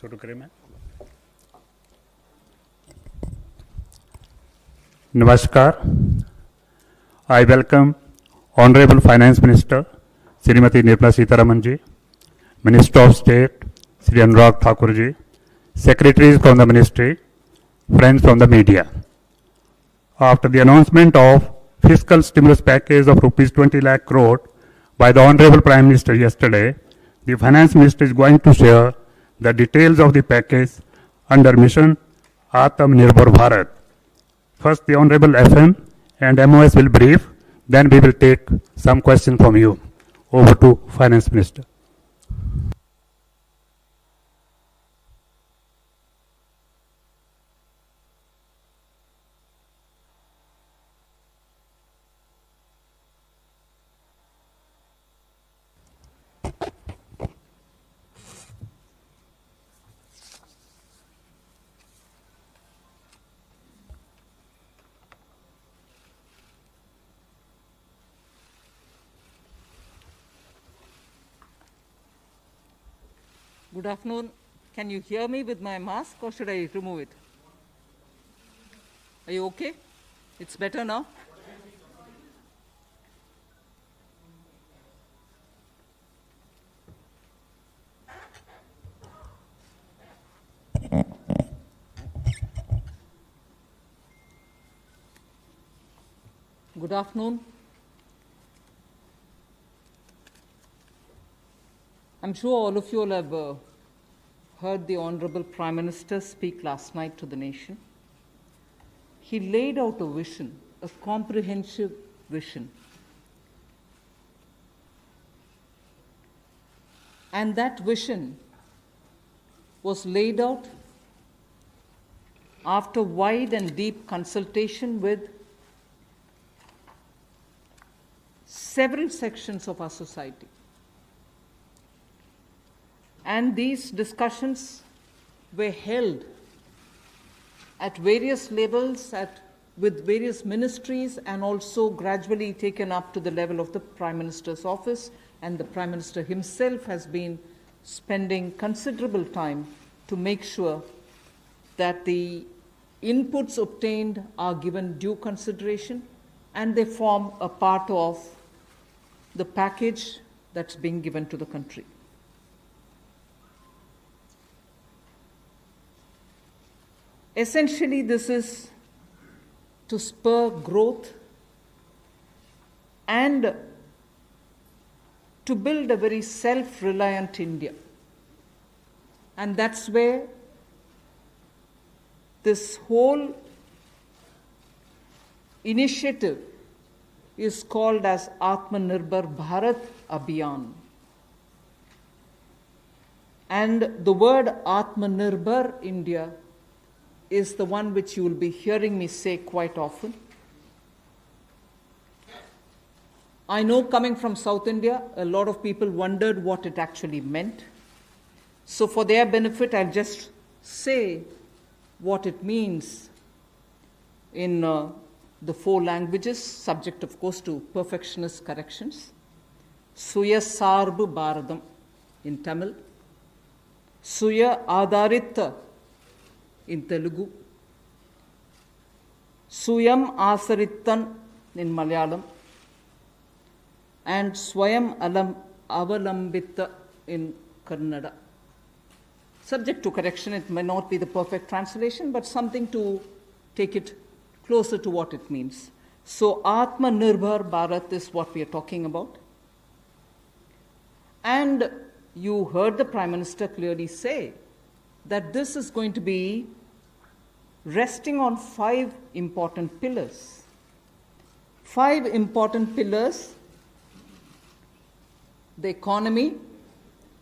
शुरू करें मैं। नमस्कार। I welcome Honorable Finance Minister Srimati Nirmala Sitharaman ji, Minister of State Sri Anurag Thakur ji, Secretaries from the Ministry, friends from the media. After the announcement of fiscal stimulus package of rupees 20 lakh crore by the Honorable Prime Minister yesterday, the Finance Minister is going to share the details of the package under Mission Atmanirbhar Bharat. First, the Honorable FM and MOS will brief, then we will take some questions from you. Over to Finance Minister. Good afternoon. Can you hear me with my mask or should I remove it? Are you okay? It's better now? Good afternoon. I'm sure all of you will have heard the Honorable Prime Minister speak last night to the nation. He laid out a vision, a comprehensive vision. And that vision was laid out after wide and deep consultation with several sections of our society. And these discussions were held at various levels, with various ministries, and also gradually taken up to the level of the Prime Minister's office. And the Prime Minister himself has been spending considerable time to make sure that the inputs obtained are given due consideration and they form a part of the package that's being given to the country. Essentially, this is to spur growth and to build a very self-reliant India. And that's where this whole initiative is called as Atmanirbhar Bharat Abhiyan. And the word Atmanirbhar India is the one which you will be hearing me say quite often. I know, coming from South India, a lot of people wondered what it actually meant. So for their benefit, I'll just say what it means in the 4 languages, subject of course to perfectionist corrections. Suya Sarbu Bharadam in Tamil, Suya Adharita in Telugu, Suyam Asarittan in Malayalam, and Swayam Avalambita in Kannada. Subject to correction, it may not be the perfect translation, but something to take it closer to what it means. So Atmanirbhar Bharat is what we are talking about. And you heard the Prime Minister clearly say that this is going to be resting on 5 important pillars. 5 important pillars: the economy,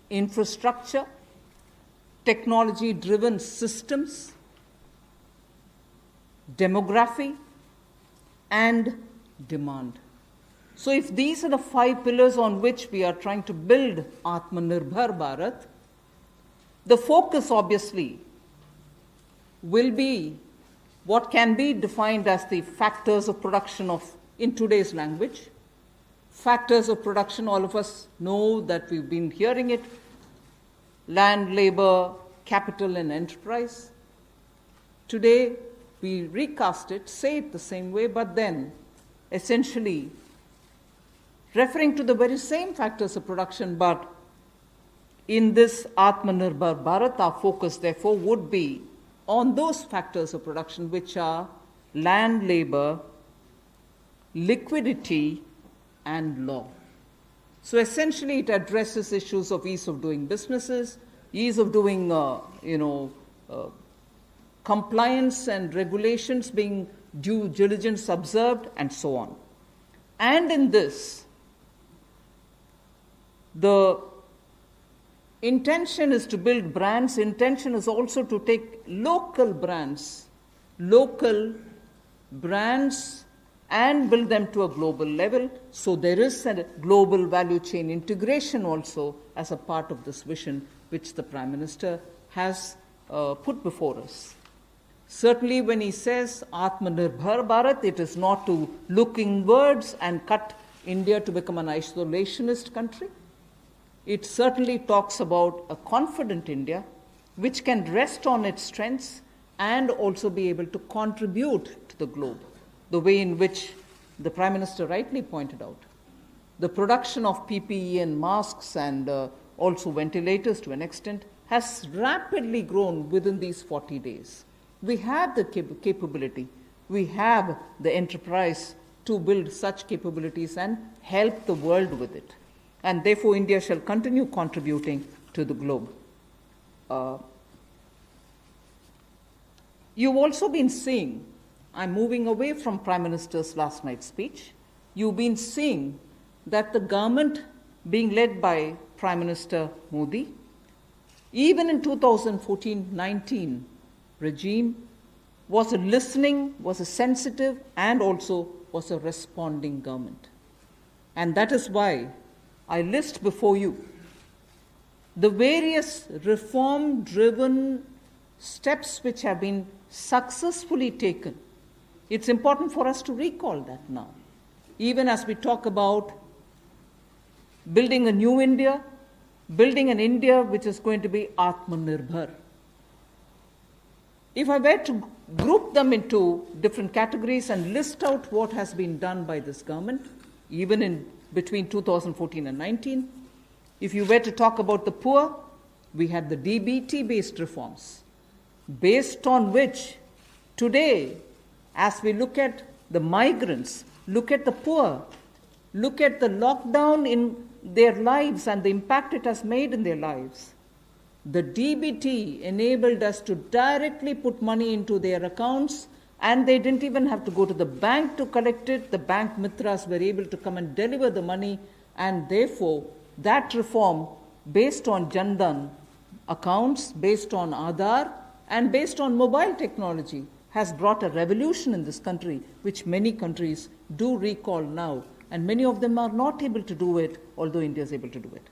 infrastructure, technology-driven systems, demography, and demand. So if these are the 5 pillars on which we are trying to build Atmanirbhar Bharat, the focus obviously will be what can be defined as the factors of production in today's language. Factors of production, all of us know that we've been hearing it: land, labor, capital and enterprise. Today, we recast it, say it the same way, but then essentially referring to the very same factors of production, but in this Atmanirbhar Bharat, our focus therefore would be on those factors of production which are land, labor, liquidity, and law. So essentially it addresses issues of ease of doing businesses, ease of doing compliance and regulations being due diligence observed, and so on. And in this, the intention is to build brands. Intention is also to take local brands, and build them to a global level. So there is a global value chain integration also as a part of this vision which the Prime Minister has put before us. Certainly when he says Atmanirbhar Bharat, it is not to look inwards and cut India to become an isolationist country. It certainly talks about a confident India which can rest on its strengths and also be able to contribute to the globe, the way in which the Prime Minister rightly pointed out. The production of PPE and masks and also ventilators to an extent has rapidly grown within these 40 days. We have the capability, we have the enterprise to build such capabilities and help the world with it. And therefore, India shall continue contributing to the globe. You've also been seeing, I'm moving away from Prime Minister's last night's speech, you've been seeing that the government being led by Prime Minister Modi, even in 2014-19 regime, was a listening, was a sensitive, and also was a responding government. And that is why I list before you the various reform-driven steps which have been successfully taken. It's important for us to recall that now. Even as we talk about building a new India, building an India which is going to be Atmanirbhar. If I were to group them into different categories and list out what has been done by this government, even in between 2014 and 19, if you were to talk about the poor, we had the DBT-based reforms, based on which today, as we look at the migrants, look at the poor, look at the lockdown in their lives and the impact it has made in their lives, the DBT enabled us to directly put money into their accounts, and they didn't even have to go to the bank to collect it. The bank mitras were able to come and deliver the money, and therefore that reform based on Jan Dhan accounts, based on Aadhaar, and based on mobile technology has brought a revolution in this country, which many countries do recall now, and many of them are not able to do it, although India is able to do it.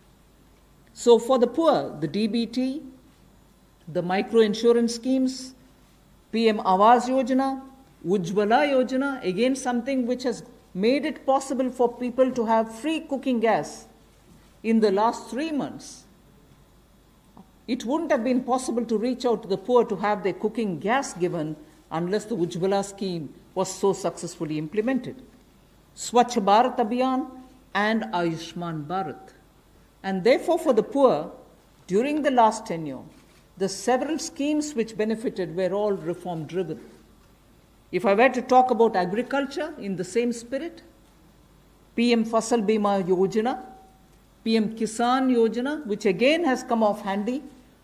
So for the poor, the DBT, the micro-insurance schemes, PM Awas Yojana, Ujjwala Yojana, again something which has made it possible for people to have free cooking gas in the last 3 months. It wouldn't have been possible to reach out to the poor to have their cooking gas given unless the Ujjwala scheme was so successfully implemented. Swachh Bharat Abhiyan and Ayushman Bharat. And therefore for the poor, during the last tenure, the several schemes which benefited were all reform driven. If I were to talk about agriculture in the same spirit, PM Fasal Bima Yojana, PM Kisan Yojana, which again has come off handy,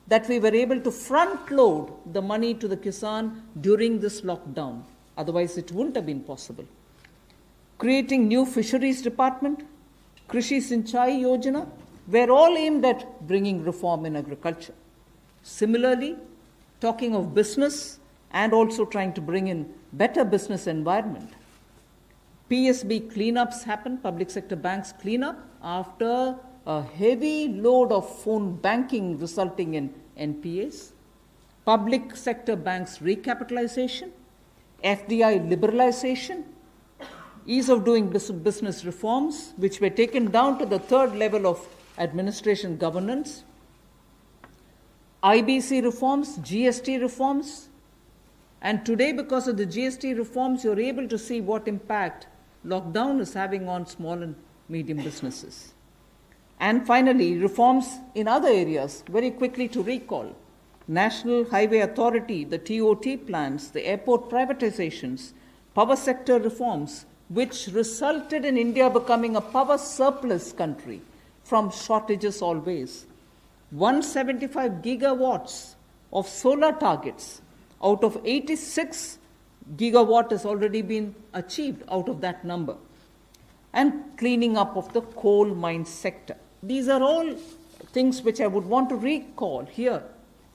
that we were able to front load the money to the Kisan during this lockdown. Otherwise it wouldn't have been possible. Creating new fisheries department, Krishi Sinchai Yojana, were all aimed at bringing reform in agriculture. Similarly, talking of business and also trying to bring in better business environment. PSB cleanups happened, public sector banks cleanup, after a heavy load of phone banking resulting in NPAs. Public sector banks recapitalization, FDI liberalization, ease of doing business reforms, which were taken down to the third level of administration governance. IBC reforms, GST reforms, and today, because of the GST reforms, you're able to see what impact lockdown is having on small and medium businesses. And finally, reforms in other areas, very quickly to recall. National Highway Authority, the TOT plans, the airport privatizations, power sector reforms, which resulted in India becoming a power surplus country from shortages always. 175 gigawatts of solar targets out of 86 gigawatt has already been achieved out of that number. And cleaning up of the coal mine sector. These are all things which I would want to recall here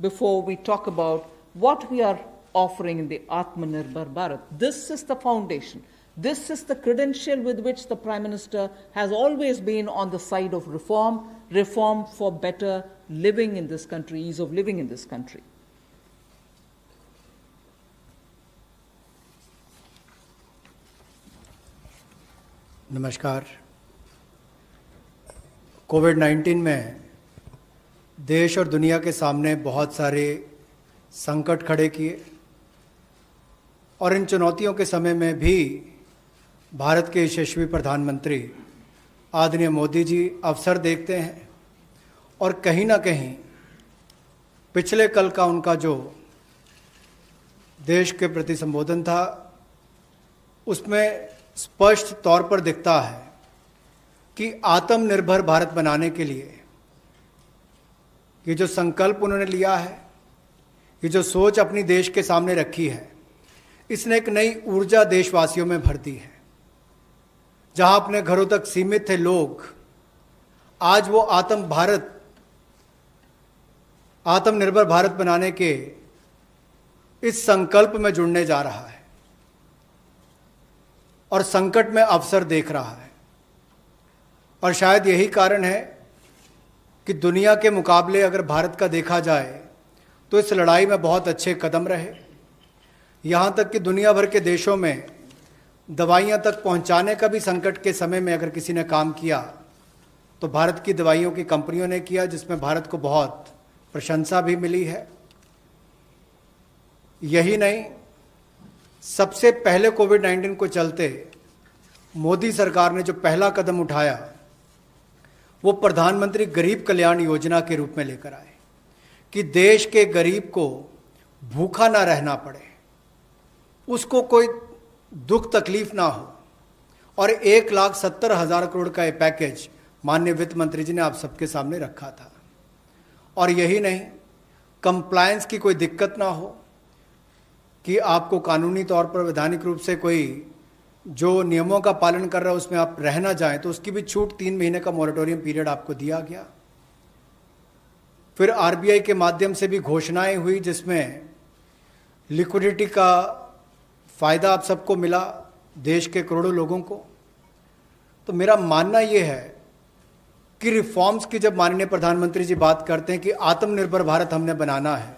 before we talk about what we are offering in the Atmanirbhar Bharat. This is the foundation. This is the credential with which the Prime Minister has always been on the side of reform, reform for better living in this country, ease of living in this country. नमस्कार। कोविड-19 में देश और दुनिया के सामने बहुत सारे संकट खड़े किए और इन चुनौतियों के समय में भी भारत के यशस्वी प्रधानमंत्री आदरणीय मोदी जी अवसर देखते हैं और कहीं ना कहीं पिछले कल का उनका जो देश के प्रति संबोधन था उसमें स्पष्ट तौर पर दिखता है कि आत्मनिर्भर भारत बनाने के लिए ये जो संकल्प उन्होंने लिया है, ये जो सोच अपनी देश के सामने रखी है, इसने एक नई ऊर्जा देशवासियों में भर दी है। जहां अपने घरों तक सीमित थे लोग, आज वो आत्मनिर्भर भारत बनाने के इस संकल्प में जुड़ने जा रहा है और संकट में अवसर देख रहा है। और शायद यही कारण है कि दुनिया के मुकाबले अगर भारत का देखा जाए तो इस लड़ाई में बहुत अच्छे कदम रहे। यहाँ तक कि दुनिया भर के देशों में दवाइयाँ तक पहुँचाने का भी संकट के समय में अगर किसी ने काम किया तो भारत की दवाइयों की कंपनियों ने किया, जिसमें भारत को बहुत प्रशंसा भी मिली है। यही नहीं, सबसे पहले कोविड-19 को चलते मोदी सरकार ने जो पहला कदम उठाया वो प्रधानमंत्री गरीब कल्याण योजना के रूप में लेकर आए कि देश के गरीब को भूखा ना रहना पड़े, उसको कोई दुख तकलीफ ना हो। और 1,70,000 करोड़ का ये पैकेज माननीय वित्त मंत्री जी ने आप सबके सामने रखा था। और यही नहीं, कंप्लायंस की कोई दिक्कत ना हो कि आपको कानूनी तौर पर वैधानिक रूप से कोई जो नियमों का पालन कर रहा है उसमें आप रह ना जाएं, तो उसकी भी छूट 3 महीने का मॉरेटोरियम पीरियड आपको दिया गया। फिर आरबीआई के माध्यम से भी घोषणाएं हुई जिसमें लिक्विडिटी का फ़ायदा आप सबको मिला, देश के करोड़ों लोगों को। तो मेरा मानना ये है कि रिफॉर्म्स की जब माननीय प्रधानमंत्री जी बात करते हैं कि आत्मनिर्भर भारत हमने बनाना है,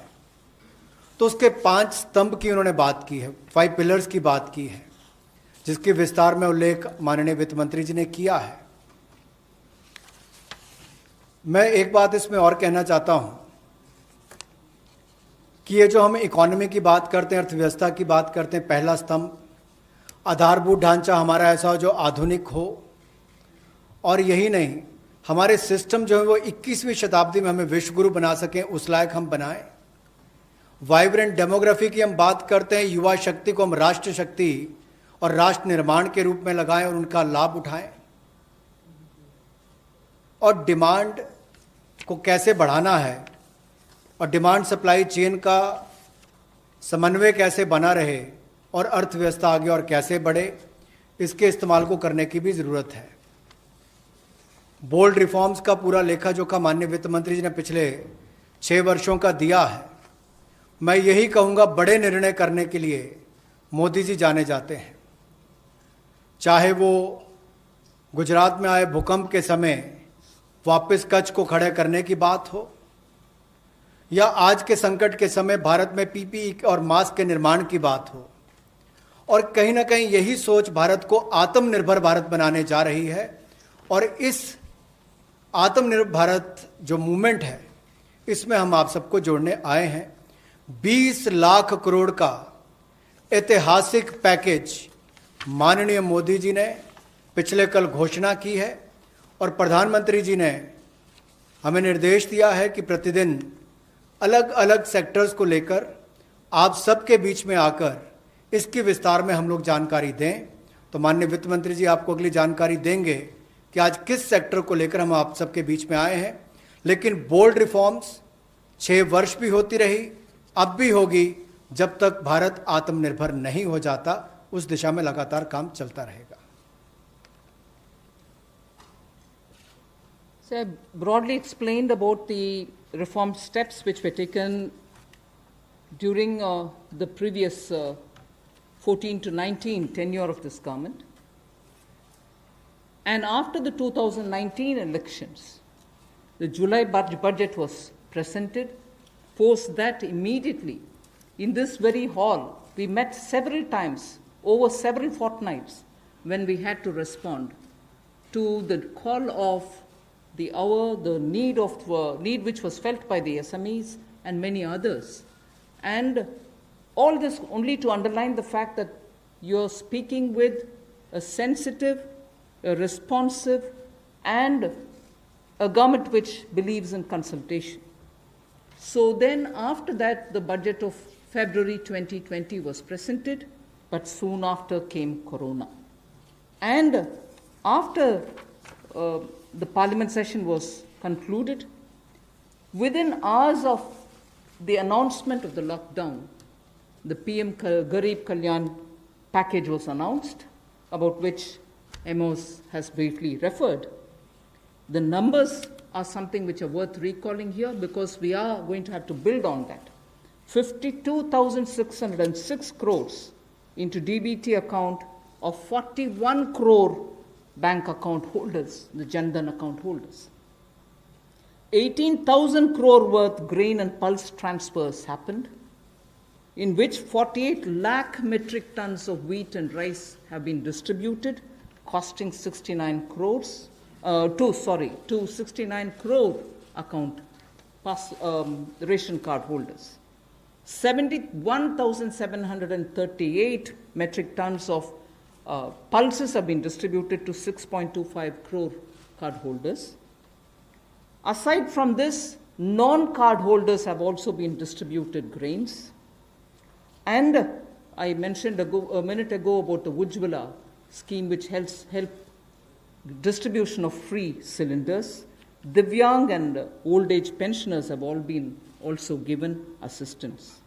तो उसके 5 स्तंभ की उन्होंने बात की है, 5 पिलर्स की बात की है, जिसके विस्तार में उल्लेख माननीय वित्त मंत्री जी ने किया है। मैं एक बात इसमें और कहना चाहता हूं कि ये जो हम इकोनॉमी की बात करते हैं, अर्थव्यवस्था की बात करते हैं, पहला स्तंभ आधारभूत ढांचा हमारा ऐसा हो जो आधुनिक हो। और यही नहीं, हमारे सिस्टम जो है वो 21वीं शताब्दी में हमें विश्वगुरु बना सकें, उस लायक हम बनाएं। वाइब्रेंट डेमोग्राफी की हम बात करते हैं, युवा शक्ति को हम राष्ट्र शक्ति और राष्ट्र निर्माण के रूप में लगाएं और उनका लाभ उठाएं। और डिमांड को कैसे बढ़ाना है और डिमांड सप्लाई चेन का समन्वय कैसे बना रहे और अर्थव्यवस्था आगे और कैसे बढ़े, इसके इस्तेमाल को करने की भी ज़रूरत है। बोल्ड रिफॉर्म्स का पूरा लेखा जोखा माननीय वित्त मंत्री जी ने पिछले 6 वर्षों का दिया है। मैं यही कहूँगा, बड़े निर्णय करने के लिए मोदी जी जाने जाते हैं। चाहे वो गुजरात में आए भूकंप के समय वापस कच्छ को खड़े करने की बात हो, या आज के संकट के समय भारत में पीपीई और मास्क के निर्माण की बात हो। और कहीं ना कहीं यही सोच भारत को आत्मनिर्भर भारत बनाने जा रही है। और इस आत्मनिर्भर भारत जो मूवमेंट है, इसमें हम आप सबको जोड़ने आए हैं। 20 लाख करोड़ का ऐतिहासिक पैकेज माननीय मोदी जी ने पिछले कल घोषणा की है और प्रधानमंत्री जी ने हमें निर्देश दिया है कि प्रतिदिन अलग अलग सेक्टर्स को लेकर आप सबके बीच में आकर इसकी विस्तार में हम लोग जानकारी दें। तो माननीय वित्त मंत्री जी आपको अगली जानकारी देंगे कि आज किस सेक्टर को लेकर हम आप सबके बीच में आए हैं। लेकिन बोल्ड रिफॉर्म्स 6 वर्ष भी होती रही, अब भी होगी, जब तक भारत आत्मनिर्भर नहीं हो जाता। उस दिशा में लगातार काम चलता रहेगा। So I broadly explained about the reform steps which were taken during the previous 14 to 19 tenure of this government. And after the 2019 elections, the July budget was presented. Post that, immediately, in this very hall, we met several times over several fortnights when we had to respond to the call of the hour, the need which was felt by the SMEs and many others. And all this only to underline the fact that you're speaking with a sensitive, a responsive, and a government which believes in consultation. So then after that, the budget of February 2020 was presented, but soon after came Corona. And after the parliament session was concluded, within hours of the announcement of the lockdown, the PM Garib Kalyan package was announced, about which Amos has briefly referred. The numbers are something which are worth recalling here because we are going to have to build on that. 52,606 crores into DBT account of 41 crore bank account holders, the Jan Dhan account holders. 18,000 crore worth grain and pulse transfers happened, in which 48 lakh metric tons of wheat and rice have been distributed, costing 69 crores, to 69 crore account ration card holders. 71,738 metric tons of pulses have been distributed to 6.25 crore card holders. Aside from this, non-card holders have also been distributed grains. And I mentioned a minute ago about the Ujjwala scheme, which helps distribution of free cylinders. Divyang and old age pensioners have all been also given assistance.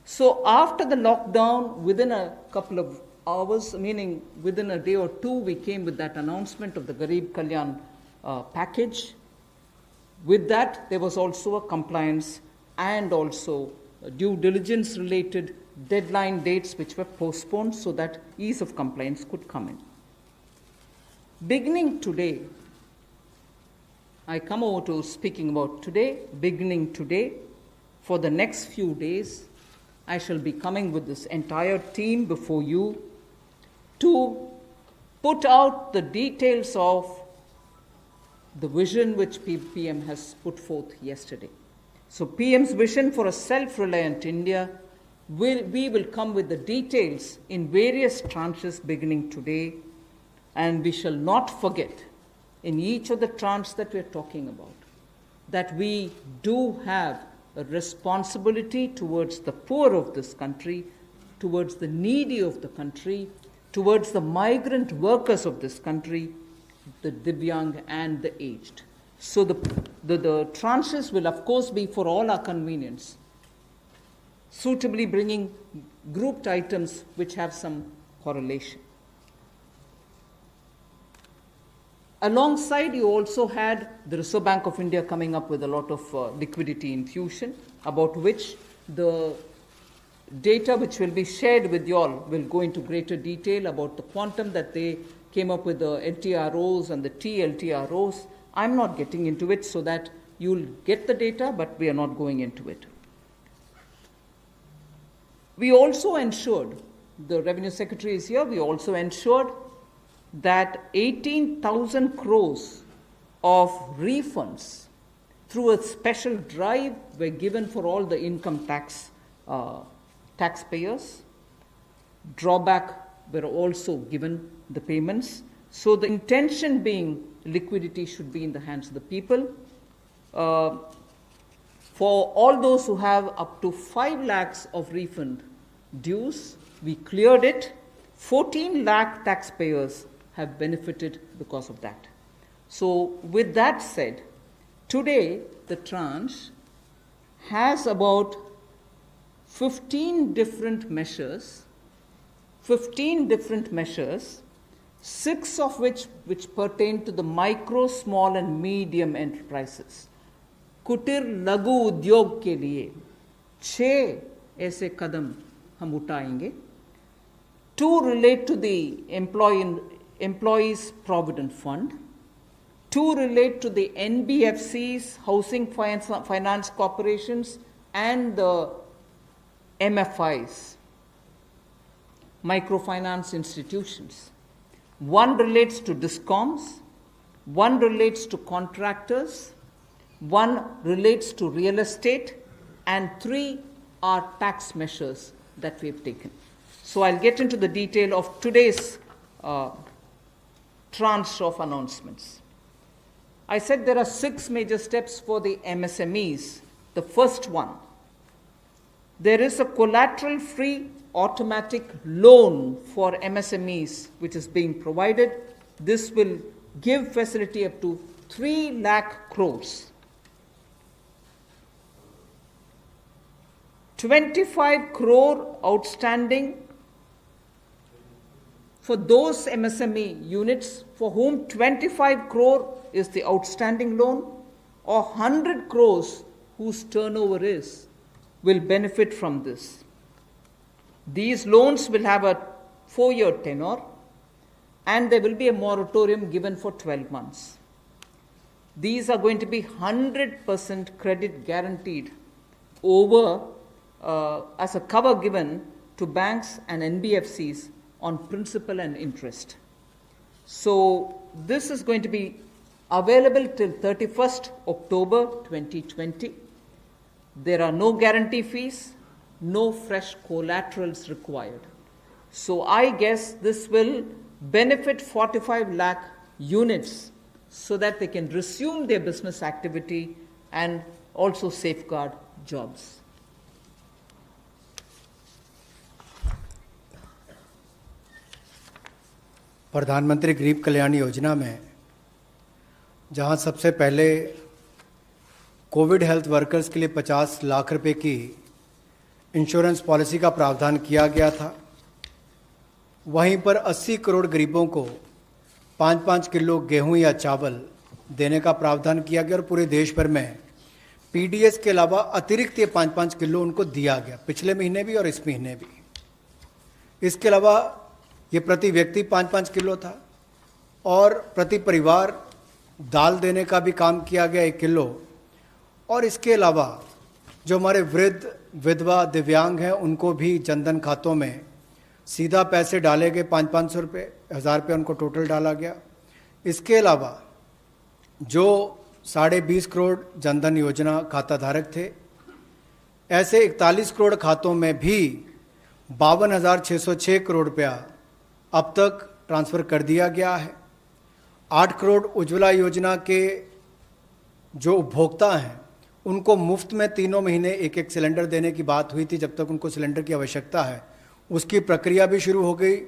So after the lockdown, within a couple of hours, meaning within a day or two, we came with that announcement of the Garib Kalyan package. With that, there was also a compliance and also due diligence related deadline dates which were postponed so that ease of compliance could come in. Beginning today, I come over to speaking about today. Beginning today, for the next few days, I shall be coming with this entire team before you to put out the details of the vision which PM has put forth yesterday. So PM's vision for a self-reliant India, we will come with the details in various tranches beginning today, and we shall not forget in each of the tranches that we're talking about that we do have a responsibility towards the poor of this country, towards the needy of the country, towards the migrant workers of this country, the Divyang and the aged. So the tranches will of course be for all our convenience, suitably bringing grouped items which have some correlation. Alongside, you also had the Reserve Bank of India coming up with a lot of liquidity infusion, about which the data which will be shared with you all will go into greater detail about the quantum that they came up with, the LTROs and the TLTROs. I'm not getting into it so that you'll get the data, but we are not going into it. We also ensured, the Revenue Secretary is here, we also ensured that 18,000 crores of refunds through a special drive were given for all the income tax taxpayers. Drawback were also given the payments. So the intention being liquidity should be in the hands of the people. For all those who have up to 5 lakhs of refund dues, we cleared it. 14 lakh taxpayers have benefited because of that. So with that said, today the tranche has about 15 different measures, 6 of which pertain to the micro, small and medium enterprises. कुटीर लघु उद्योग के लिए 6 ऐसे कदम हम उठाएंगे. 2 relate to the Employees Provident Fund. 2 relate to the NBFCs, Housing Finance Corporations, and the MFIs, microfinance institutions. 1 relates to DISCOMs, 1 relates to contractors, 1 relates to real estate, and 3 are tax measures that we have taken. So I'll get into the detail of today's tranche of announcements. I said there are 6 major steps for the MSMEs. The first one, there is a collateral-free automatic loan for MSMEs which is being provided. This will give facility up to 3 lakh crores. 25 crore outstanding for those MSME units for whom 25 crore is the outstanding loan, or 100 crores whose turnover will benefit from this. These loans will have a 4-year tenure, and there will be a moratorium given for 12 months. These are going to be 100% credit guaranteed over as a cover given to banks and NBFCs on principal and interest. So this is going to be available till 31st October 2020. There are no guarantee fees, no fresh collaterals required. So I guess this will benefit 45 lakh units so that they can resume their business activity and also safeguard jobs. प्रधानमंत्री गरीब कल्याण योजना में जहां सबसे पहले Covid health workers के लिए 50 लाख रुपए की इंश्योरेंस पॉलिसी का प्रावधान किया गया था, वहीं पर 80 करोड़ गरीबों को 5-5 किलो गेहूं या चावल देने का प्रावधान किया गया और पूरे देश भर में पीडीएस के अलावा अतिरिक्त ये 5-5 किलो उनको दिया गया, पिछले महीने भी और इस महीने भी. इसके अलावा ये प्रति व्यक्ति 5-5 किलो था और प्रति परिवार दाल देने का भी काम किया गया 1 किलो. और इसके अलावा जो हमारे वृद्ध, विधवा, दिव्यांग हैं उनको भी जनधन खातों में सीधा पैसे डाले गए. 500-500 रुपये, 1000 रुपये उनको टोटल डाला गया. इसके अलावा जो 20.5 करोड़ जनधन योजना खाता धारक थे, ऐसे 41 करोड़ खातों में भी 52,606 करोड़ रुपया अब तक ट्रांसफ़र कर दिया गया है. 8 करोड़ उज्ज्वला योजना के जो उपभोक्ता हैं उनको मुफ्त में 3 महीने 1-1 सिलेंडर देने की बात हुई थी. जब तक उनको सिलेंडर की आवश्यकता है उसकी प्रक्रिया भी शुरू हो गई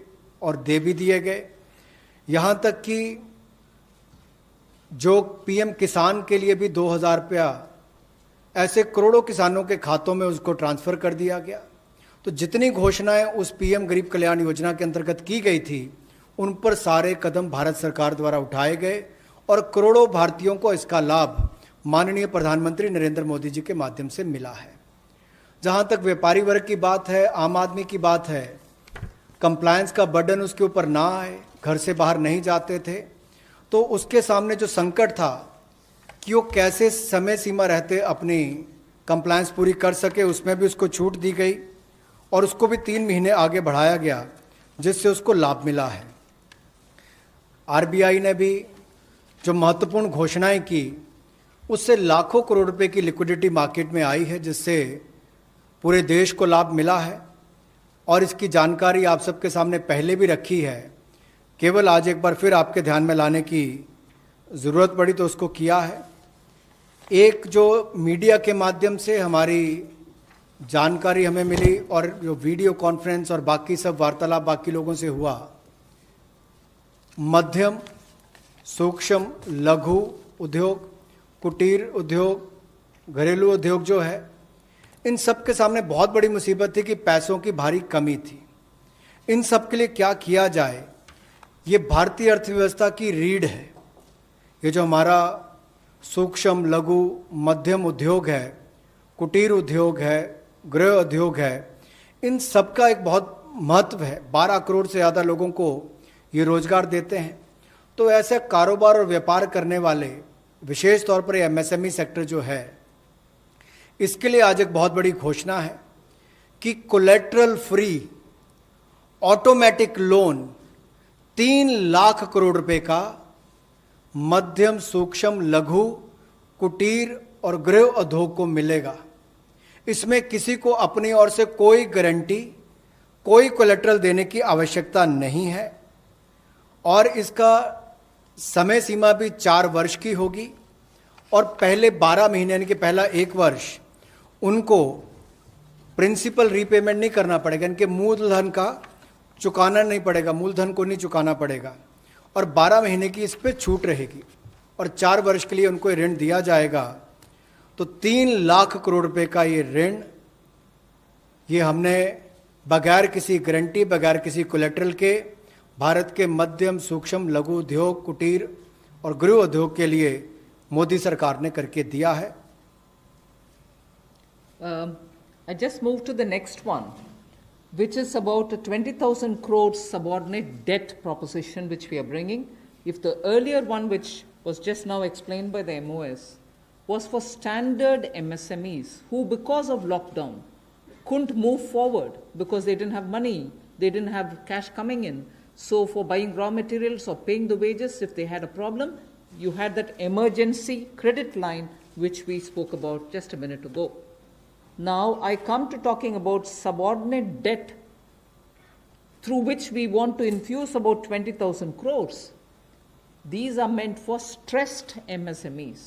और दे भी दिए गए. यहाँ तक कि जो पीएम किसान के लिए भी 2,000 रुपया ऐसे करोड़ों किसानों के खातों में उसको ट्रांसफ़र कर दिया गया. तो जितनी घोषणाएं उस पीएम गरीब कल्याण योजना के अंतर्गत की गई थी उन पर सारे कदम भारत सरकार द्वारा उठाए गए और करोड़ों भारतीयों को इसका लाभ माननीय प्रधानमंत्री नरेंद्र मोदी जी के माध्यम से मिला है. जहां तक व्यापारी वर्ग की बात है, आम आदमी की बात है, कंप्लायंस का बर्डन उसके ऊपर ना आए, घर से बाहर नहीं जाते थे, तो उसके सामने जो संकट था कि वो कैसे समय सीमा रहते अपनी कंप्लायंस पूरी कर सके, उसमें भी उसको छूट दी गई और उसको भी 3 महीने आगे बढ़ाया गया, जिससे उसको लाभ मिला है. आरबीआई ने भी जो महत्वपूर्ण घोषणाएं की उससे लाखों करोड़ रुपए की लिक्विडिटी मार्केट में आई है, जिससे पूरे देश को लाभ मिला है। और इसकी जानकारी आप सबके सामने पहले भी रखी है, केवल आज एक बार फिर आपके ध्यान में लाने की ज़रूरत पड़ी तो उसको किया है। एक जो मीडिया के माध्यम से हमारी जानकारी हमें मिली और जो वीडियो कॉन्फ्रेंस और बाकी सब वार्तालाप बाकी लोगों से हुआ, मध्यम सूक्ष्म लघु उद्योग, कुटीर उद्योग, घरेलू उद्योग जो है, इन सब के सामने बहुत बड़ी मुसीबत थी कि पैसों की भारी कमी थी। इन सब के लिए क्या किया जाए, ये भारतीय अर्थव्यवस्था की रीढ़ है। ये जो हमारा सूक्ष्म लघु मध्यम उद्योग है, कुटीर उद्योग है, गृह उद्योग है, इन सब का एक बहुत महत्व है। 12 करोड़ से ज़्यादा लोगों को ये रोजगार देते हैं। तो ऐसे कारोबार और व्यापार करने वाले, विशेष तौर पर एमएसएमई सेक्टर जो है, इसके लिए आज एक बहुत बड़ी घोषणा है कि collateral free automatic loan 3 lakh crore रुपए का मध्यम सूक्ष्म लघु कुटीर और गृह उद्योग को मिलेगा। इसमें किसी को अपनी ओर से कोई गारंटी, कोई कोलेटरल देने की आवश्यकता नहीं है और इसका समय सीमा भी 4 वर्ष की होगी और पहले 12 महीने यानी कि पहला 1 वर्ष उनको प्रिंसिपल रीपेमेंट नहीं करना पड़ेगा, इनके मूलधन का चुकाना नहीं पड़ेगा, मूलधन को नहीं चुकाना पड़ेगा और 12 महीने की इस पर छूट रहेगी और 4 वर्ष के लिए उनको ऋण दिया जाएगा। तो 3 लाख करोड़ रुपए का ये ऋण, ये हमने बगैर किसी गारंटी, बगैर किसी कोलेटरल के भारत के मध्यम सूक्ष्म लघु उद्योग, कुटीर और गृह उद्योग के लिए मोदी सरकार ने करके दिया है। I just move to the next one, which is about a 20,000 crore subordinate debt proposition which we are bringing. If the earlier one, which was just now explained by the MOS, was for standard MSMEs who, because of lockdown, couldn't move forward because they didn't have money, they didn't have cash coming in. So for buying raw materials or paying the wages, if they had a problem, you had that emergency credit line which we spoke about just a minute ago. Now I come to talking about subordinate debt through which we want to infuse about 20,000 crores. These are meant for stressed MSMEs.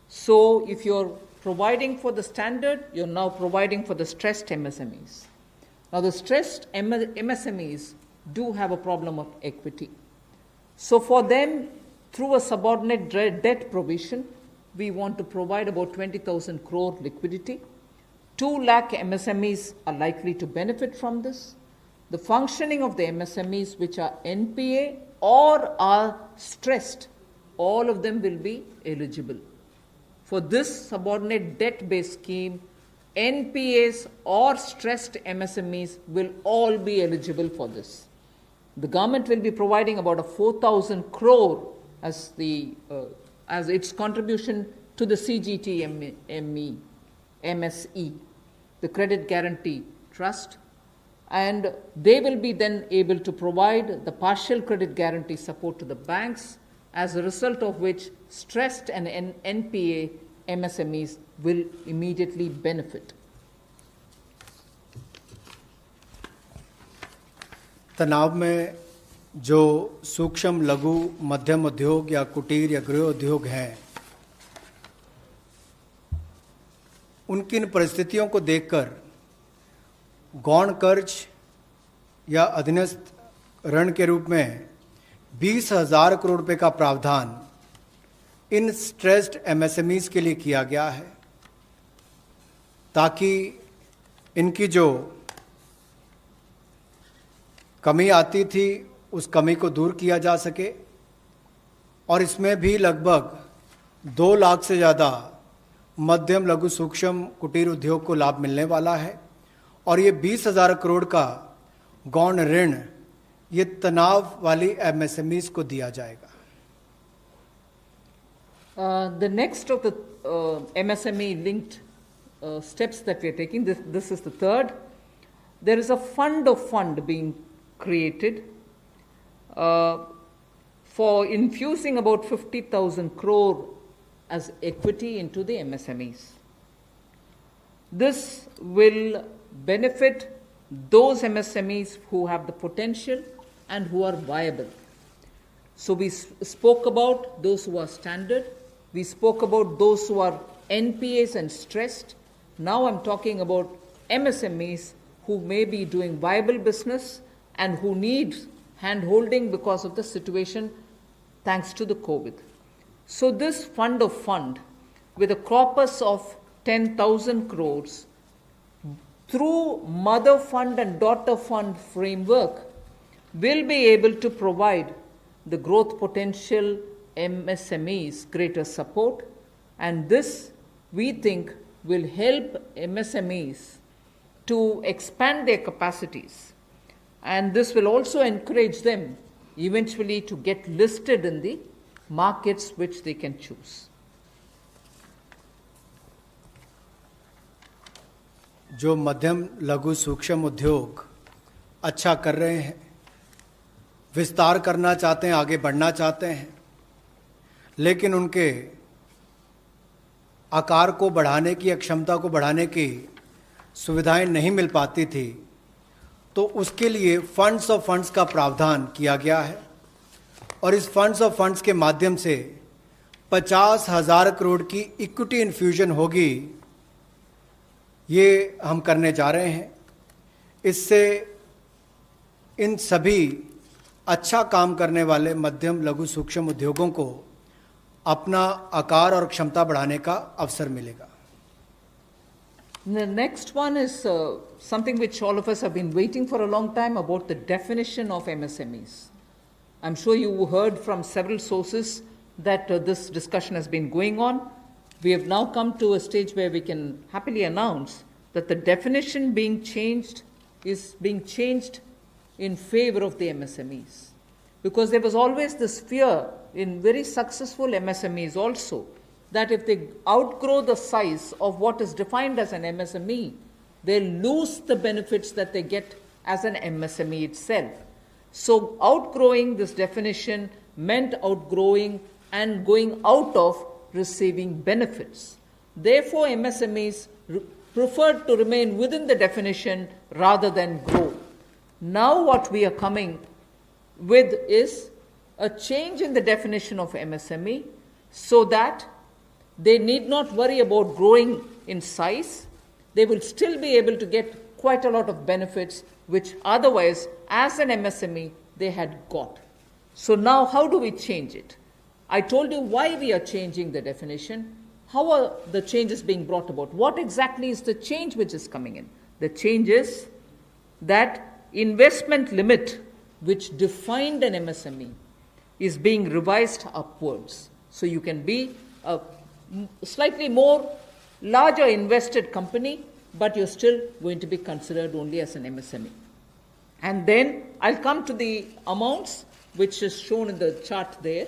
So if you're providing for the standard, you're now providing for the stressed MSMEs. Now the stressed MSMEs do have a problem of equity. So for them, through a subordinate debt provision, we want to provide about 20,000 crore liquidity. 2 lakh MSMEs are likely to benefit from this. The functioning of the MSMEs which are NPA or are stressed, all of them will be eligible. For this subordinate debt-based scheme, NPAs or stressed MSMEs will all be eligible for this. The government will be providing about a 4,000 crore as its contribution to the MSE, the Credit Guarantee Trust, and they will be then able to provide the partial credit guarantee support to the banks, as a result of which stressed and NPA MSMEs will immediately benefit. तनाव में जो सूक्ष्म लघु मध्यम उद्योग या कुटीर या गृह उद्योग हैं, उनकी इन परिस्थितियों को देखकर गौण कर्ज या अधीनस्थ ऋण के रूप में 20,000 करोड़ रुपए का प्रावधान इन स्ट्रेस्ड एमएसएमईज के लिए किया गया है, ताकि इनकी जो कमी आती थी उस कमी को दूर किया जा सके। और इसमें भी लगभग 2 लाख से ज़्यादा मध्यम लघु सूक्ष्म कुटीर उद्योग को लाभ मिलने वाला है और ये 20,000 करोड़ का गौण ऋण ये तनाव वाली एमएसएमईज को दिया जाएगा। The next of the MSME linked steps that we are taking, this is the third. There is a fund of fund being created for infusing about 50,000 crore as equity into the MSMEs. This will benefit those MSMEs who have the potential and who are viable. So we spoke about those who are standard. We spoke about those who are NPAs and stressed. Now I'm talking about MSMEs who may be doing viable business and who need hand-holding because of the situation thanks to the COVID. So this fund of fund, with a corpus of 10,000 crores, through mother fund and daughter fund framework, will be able to provide the growth potential MSMEs greater support, and this, we think, will help MSMEs to expand their capacities, and this will also encourage them eventually to get listed in the markets which they can choose. जो मध्यम लघु सूक्ष्म उद्योग अच्छा कर रहे हैं, विस्तार करना चाहते हैं, आगे बढ़ना चाहते हैं, लेकिन उनके आकार को बढ़ाने की या क्षमता को बढ़ाने की सुविधाएं नहीं मिल पाती थी, तो उसके लिए फंड्स ऑफ फंड्स का प्रावधान किया गया है और इस फंड्स ऑफ फंड्स के माध्यम से 50,000 करोड़ की इक्विटी इन्फ्यूजन होगी, ये हम करने जा रहे हैं। इससे इन सभी अच्छा काम करने वाले मध्यम लघु सूक्ष्म उद्योगों को अपना आकार और क्षमता बढ़ाने का अवसर मिलेगा। The next one is something which all of us have been waiting for a long time, about the definition of MSMEs. I'm sure you heard from several sources that this discussion has been going on. We have now come to a stage where we can happily announce that the definition being changed is being changed in favor of the MSMEs. Because there was always this fear in very successful MSMEs also, that if they outgrow the size of what is defined as an MSME, they lose the benefits that they get as an MSME itself. So outgrowing this definition meant outgrowing and going out of receiving benefits. Therefore, MSMEs preferred to remain within the definition rather than grow. Now what we are coming with is a change in the definition of MSME so that they need not worry about growing in size. They will still be able to get quite a lot of benefits which otherwise, as an MSME, they had got. So now how do we change it? I told you why we are changing the definition. How are the changes being brought about? What exactly is the change which is coming in? The change is that investment limit which defined an MSME is being revised upwards. So you can be a slightly more larger invested company, but you're still going to be considered only as an MSME. And then I'll come to the amounts which is shown in the chart there.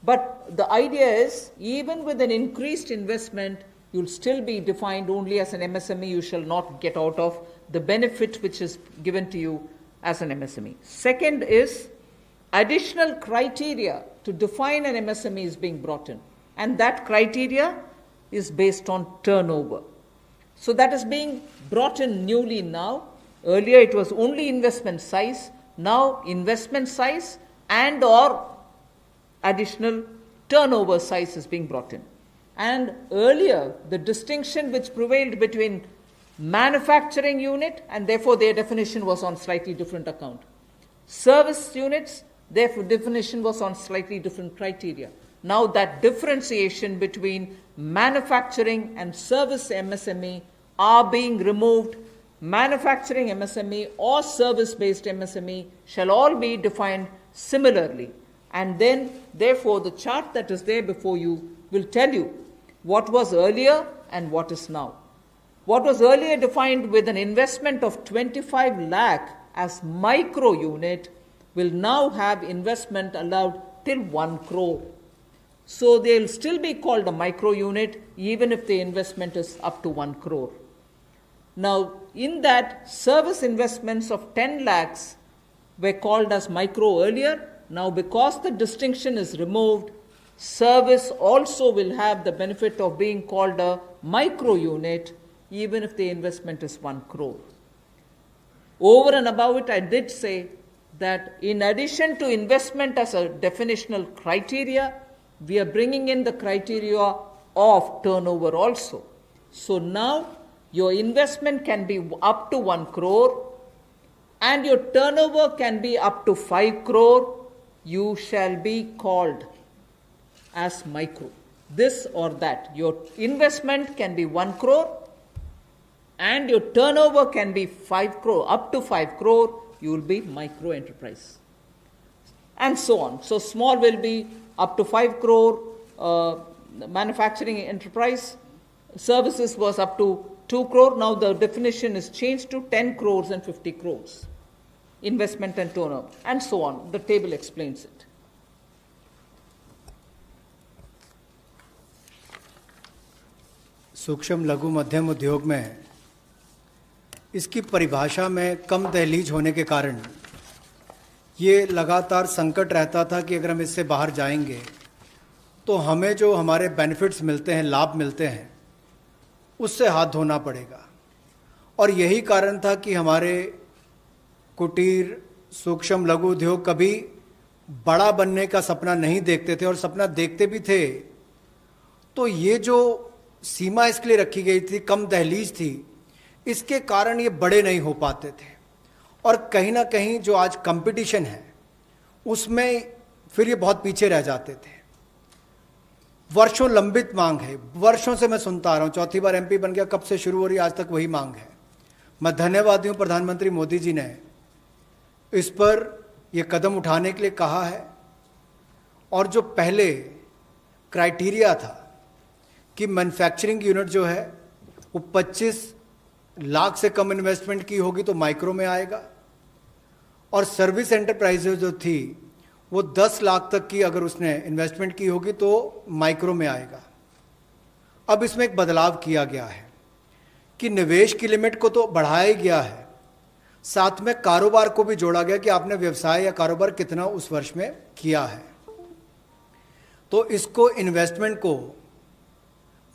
But the idea is, even with an increased investment, you'll still be defined only as an MSME. You shall not get out of the benefit which is given to you as an MSME. Second is, additional criteria to define an MSME is being brought in. And that criteria is based on turnover. So that is being brought in newly now. Earlier it was only investment size. Now investment size and or additional turnover size is being brought in. And earlier, the distinction which prevailed between manufacturing unit, and therefore their definition was on slightly different account. Service units, their definition was on slightly different criteria. Now that differentiation between manufacturing and service MSME are being removed. Manufacturing MSME or service-based MSME shall all be defined similarly. And then, therefore, the chart that is there before you will tell you what was earlier and what is now. What was earlier defined with an investment of 25 lakh as micro unit will now have investment allowed till 1 crore. So they will still be called a micro unit even if the investment is up to 1 crore. Now, in that, service investments of 10 lakhs were called as micro earlier. Now, because the distinction is removed, Service also will have the benefit of being called a micro unit, even if the investment is 1 crore. Over and above it, I did say that in addition to investment as a definitional criteria, we are bringing in the criteria of turnover also. So now your investment can be up to 1 crore and your turnover can be up to 5 crore. You shall be called as micro. This or that. Your investment can be 1 crore and your turnover can be 5 crore, up to 5 crore, you will be micro enterprise. And so on. So small will be up to 5 crore, manufacturing enterprise. Services was up to 2 crore. Now the definition is changed to 10 crores and 50 crores. Investment and turnover, and so on. The table explains it. सूक्ष्म लघु मध्यम उद्योग में इसकी परिभाषा में कम दहलीज होने के कारण ये लगातार संकट रहता था कि अगर हम इससे बाहर जाएंगे तो हमें जो हमारे बेनिफिट्स मिलते हैं, लाभ मिलते हैं, उससे हाथ धोना पड़ेगा। और यही कारण था कि हमारे कुटीर सूक्ष्म लघु उद्योग कभी बड़ा बनने का सपना नहीं देखते थे, और सपना देखते भी थे तो ये जो सीमा इसके लिए रखी गई थी, कम दहलीज थी, इसके कारण ये बड़े नहीं हो पाते थे। और कहीं ना कहीं जो आज कंपटीशन है उसमें फिर ये बहुत पीछे रह जाते थे। वर्षों लंबित मांग है, वर्षों से मैं सुनता आ रहा हूँ, चौथी बार एमपी बन गया, कब से शुरू हो रही, आज तक वही मांग है। मैं धन्यवादी हूँ प्रधानमंत्री मोदी जी ने इस पर यह कदम उठाने के लिए कहा है। और जो पहले क्राइटेरिया था कि मैन्युफैक्चरिंग यूनिट जो है वो 25 लाख से कम इन्वेस्टमेंट की होगी तो माइक्रो में आएगा, और सर्विस एंटरप्राइजेज जो थी वो 10 लाख तक की अगर उसने इन्वेस्टमेंट की होगी तो माइक्रो में आएगा। अब इसमें एक बदलाव किया गया है कि निवेश की लिमिट को तो बढ़ाया ही गया है, साथ में कारोबार को भी जोड़ा गया कि आपने व्यवसाय या कारोबार कितना उस वर्ष में किया है। तो इसको इन्वेस्टमेंट को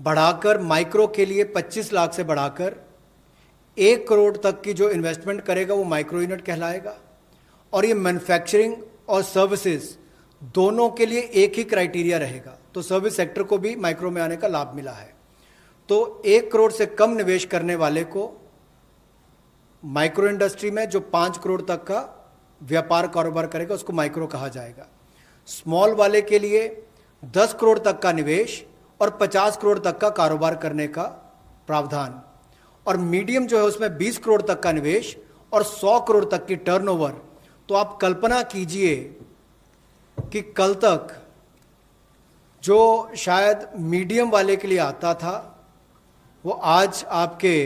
बढ़ाकर माइक्रो के लिए 25 लाख से बढ़ाकर 1 करोड़ तक की जो इन्वेस्टमेंट करेगा वो माइक्रो यूनिट कहलाएगा। और ये मैन्युफैक्चरिंग और सर्विसेज दोनों के लिए एक ही क्राइटेरिया रहेगा, तो सर्विस सेक्टर को भी माइक्रो में आने का लाभ मिला है। तो 1 करोड़ से कम निवेश करने वाले को माइक्रो इंडस्ट्री में जो 5 करोड़ तक का व्यापार कारोबार करेगा उसको माइक्रो कहा जाएगा। स्मॉल वाले के लिए 10 करोड़ तक का निवेश और 50 करोड़ तक का कारोबार करने का प्रावधान, और मीडियम जो है उसमें 20 करोड़ तक का निवेश और 100 करोड़ तक की टर्नओवर। तो आप कल्पना कीजिए कि कल तक जो शायद मीडियम वाले के लिए आता था वो आज आपके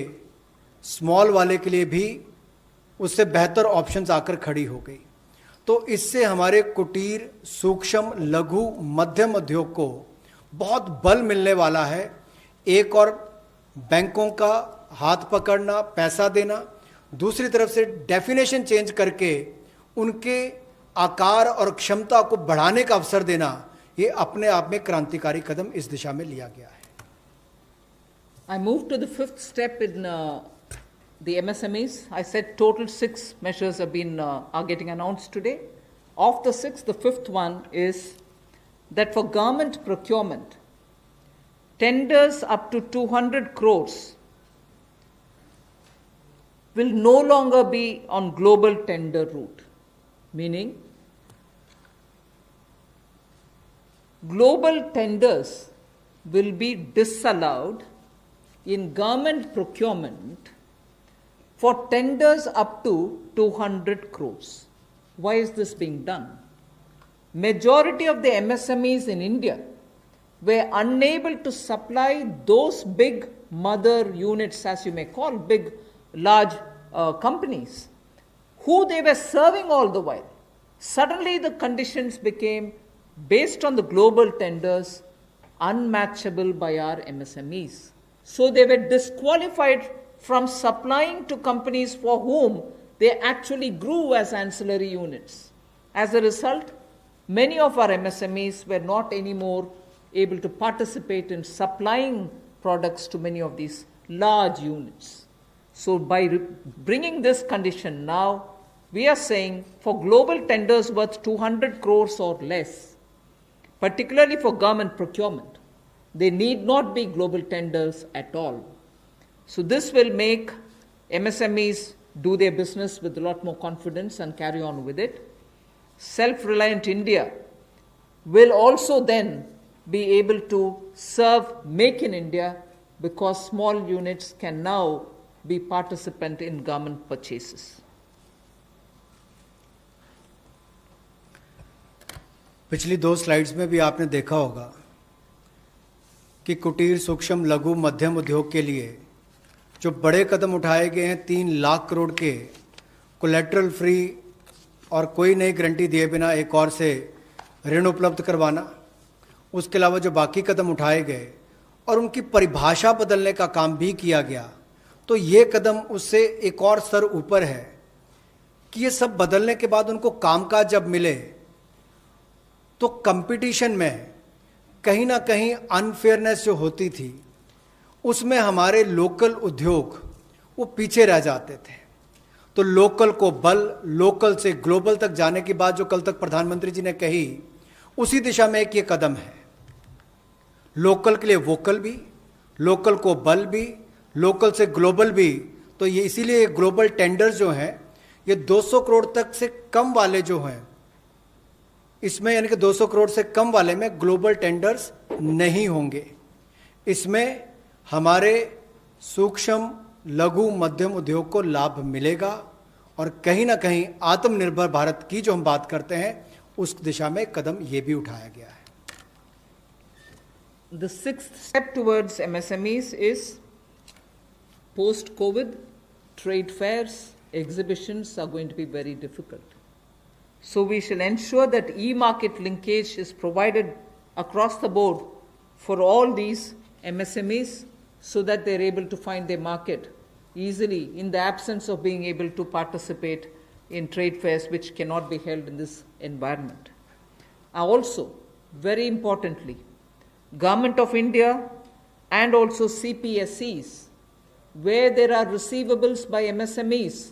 स्मॉल वाले के लिए भी उससे बेहतर ऑप्शंस आकर खड़ी हो गई। तो इससे हमारे कुटीर सूक्ष्म लघु मध्यम उद्योग को बहुत बल मिलने वाला है। एक और बैंकों का हाथ पकड़ना, पैसा देना, दूसरी तरफ से डेफिनेशन चेंज करके उनके आकार और क्षमता को बढ़ाने का अवसर देना, ये अपने आप में क्रांतिकारी कदम इस दिशा में लिया गया है। I move to the fifth step in the MSMEs. I said total 6 measures have been are getting announced today. Of the 6, the fifth one is that for government procurement, tenders up to 200 crores will no longer be on global tender route, meaning global tenders will be disallowed in government procurement for tenders up to 200 crores. Why is this being done? Majority of the MSMEs in India were unable to supply those big mother units, as you may call, big, large companies, who they were serving all the while. Suddenly the conditions became, based on the global tenders, unmatchable by our MSMEs. So they were disqualified from supplying to companies for whom they actually grew as ancillary units. As a result, many of our MSMEs were not anymore able to participate in supplying products to many of these large units. So by bringing this condition now, we are saying for global tenders worth 200 crores or less, particularly for government procurement, they need not be global tenders at all. So this will make MSMEs do their business with a lot more confidence and carry on with it. Self-reliant India will also then be able to serve Make in India, because small units can now be participant in government purchases. पिछली 2 slides में भी आपने देखा होगा कि कुटीर, सूक्ष्म, लघु, मध्यम उद्योग के लिए जो बड़े कदम उठाए गए हैं, 3 लाख करोड़ के कोलेटरल फ्री और कोई नई गारंटी दिए बिना एक और से ऋण उपलब्ध करवाना, उसके अलावा जो बाकी कदम उठाए गए और उनकी परिभाषा बदलने का काम भी किया गया, तो ये कदम उससे एक और स्तर ऊपर है कि ये सब बदलने के बाद उनको कामकाज जब मिले तो कंपटीशन में कहीं ना कहीं अनफेयरनेस जो होती थी, उसमें हमारे लोकल उद्योग वो पीछे रह जाते थे। तो लोकल को बल, लोकल से ग्लोबल तक जाने की बात जो कल तक प्रधानमंत्री जी ने कही, उसी दिशा में एक ये कदम है। लोकल के लिए वोकल भी, लोकल को बल भी, लोकल से ग्लोबल भी। तो ये इसीलिए ग्लोबल टेंडर्स जो हैं, ये 200 करोड़ तक से कम वाले जो हैं, इसमें यानी कि 200 करोड़ से कम वाले में ग्लोबल टेंडर्स नहीं होंगे। इसमें हमारे सूक्ष्म, लघु, मध्यम उद्योग को लाभ मिलेगा और कहीं ना कहीं आत्मनिर्भर भारत की जो हम बात करते हैं, उस दिशा में कदम ये भी उठाया गया है। The sixth step towards MSMEs is post-COVID trade fairs, exhibitions are going to be very difficult. So we shall ensure that e-market linkage is provided across the board for all these MSMEs so that they're able to find their market easily in the absence of being able to participate in trade fairs which cannot be held in this environment. Also, very importantly, Government of India and also CPSEs, where there are receivables by MSMEs,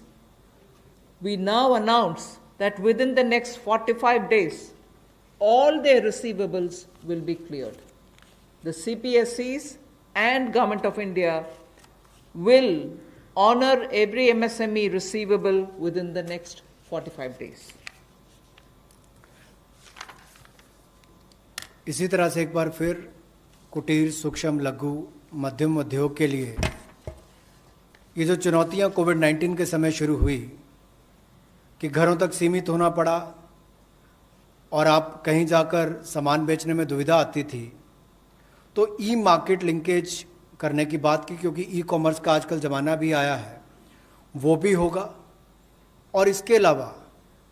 we now announce that within the next 45 days, all their receivables will be cleared. The CPSEs and Government of India will honor every MSME receivable within the next 45 days. इसी तरह से एक बार फिर कुटीर, सूक्ष्म, लघु, मध्यम उद्योग के लिए ये जो चुनौतियां कोविड-19 के समय शुरू हुई कि घरों तक सीमित होना पड़ा और आप कहीं जाकर सामान बेचने में दुविधा आती थी, तो ई मार्केट लिंकेज करने की बात की, क्योंकि ई कॉमर्स का आजकल ज़माना भी आया है, वो भी होगा। और इसके अलावा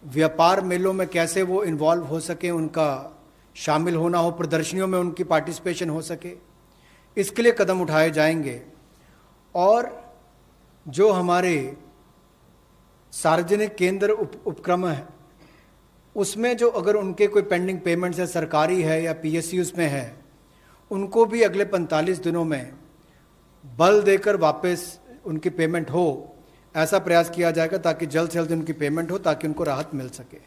व्यापार मेलों में कैसे वो इन्वॉल्व हो सके, उनका शामिल होना हो, प्रदर्शनियों में उनकी पार्टिसिपेशन हो सके, इसके लिए कदम उठाए जाएंगे। और जो हमारे सार्वजनिक केंद्र उपक्रम है, उसमें जो अगर उनके कोई पेंडिंग पेमेंट्स है, सरकारी है या PSUs में है, उनको भी अगले 45 दिनों में बल देकर वापस उनकी पेमेंट हो, ऐसा प्रयास किया जाएगा ताकि जल्द से जल्द उनकी पेमेंट हो, ताकि उनको राहत मिल सके।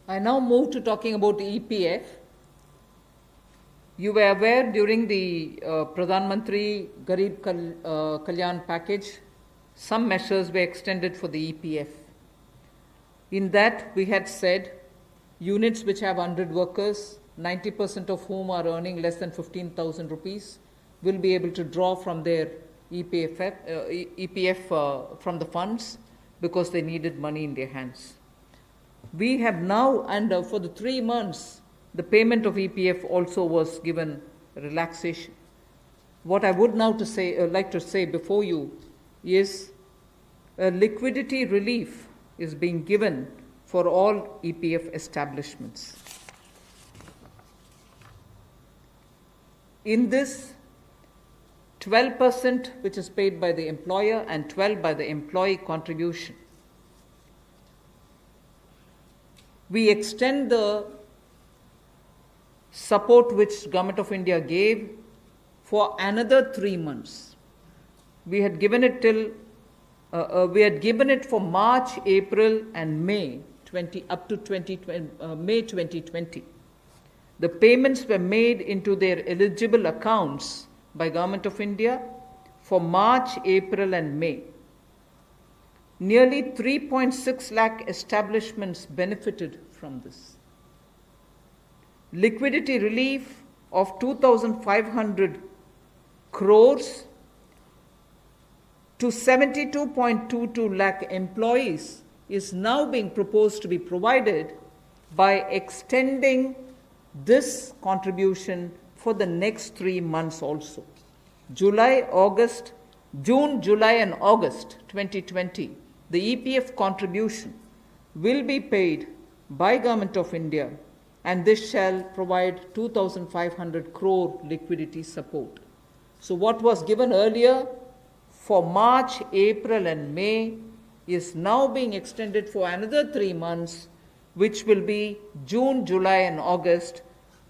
I now move to talking about EPF. You were aware during the Pradhan Mantri Garib Kalyan package, some measures were extended for the EPF. In that, we had said units which have 100 workers, 90% of whom are earning less than 15,000 rupees, will be able to draw from their EPF from the funds because they needed money in their hands. We have now, and for the 3 months, the payment of EPF also was given relaxation. What I would now like to say before you is a liquidity relief is being given for all EPF establishments. In this, 12% which is paid by the employer and 12% by the employee contribution. we extend the support which Government of India gave for another 3 months. We had given it for March, April, and May up to May 2020. The payments were made into their eligible accounts by Government of India for March, April, and May. Nearly 3.6 lakh establishments benefited from this. Liquidity relief of 2,500 crores to 72.22 lakh employees is now being proposed to be provided by extending this contribution for the next 3 months also. June, July, and August 2020, the EPF contribution will be paid by Government of India, and this shall provide 2,500 crore liquidity support. So what was given earlier for March, April, and May is now being extended for another 3 months, which will be June, July, and August,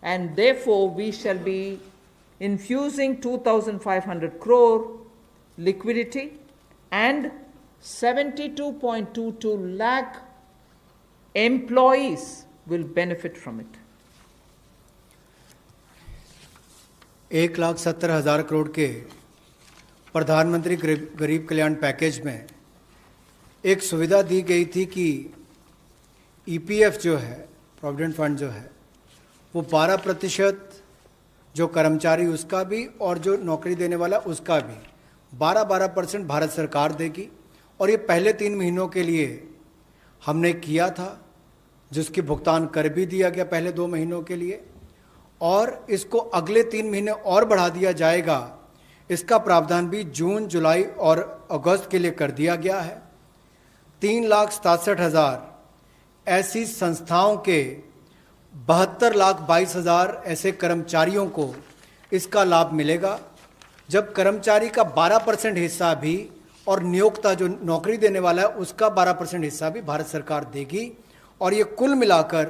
and therefore we shall be infusing 2,500 crore liquidity, and 72.22 lakh employees will benefit from it. 1,70,000 crore के प्रधानमंत्री गरीब कल्याण package में एक सुविधा दी गई थी कि EPF जो है, प्रोविडेंट फंड जो है, वो 12% जो कर्मचारी उसका भी और जो नौकरी देने वाला उसका भी 12% भारत सरकार देगी। और ये पहले 3 महीनों के लिए हमने किया था, जिसकी भुगतान कर भी दिया गया पहले 2 महीनों के लिए, और इसको अगले 3 महीने और बढ़ा दिया जाएगा। इसका प्रावधान भी जून, जुलाई और अगस्त के लिए कर दिया गया है। 3,67,000 ऐसी संस्थाओं के 72,22,000 ऐसे कर्मचारियों को इसका लाभ मिलेगा, जब कर्मचारी का 12% हिस्सा भी और नियोक्ता जो नौकरी देने वाला है उसका 12% हिस्सा भी भारत सरकार देगी, और ये कुल मिलाकर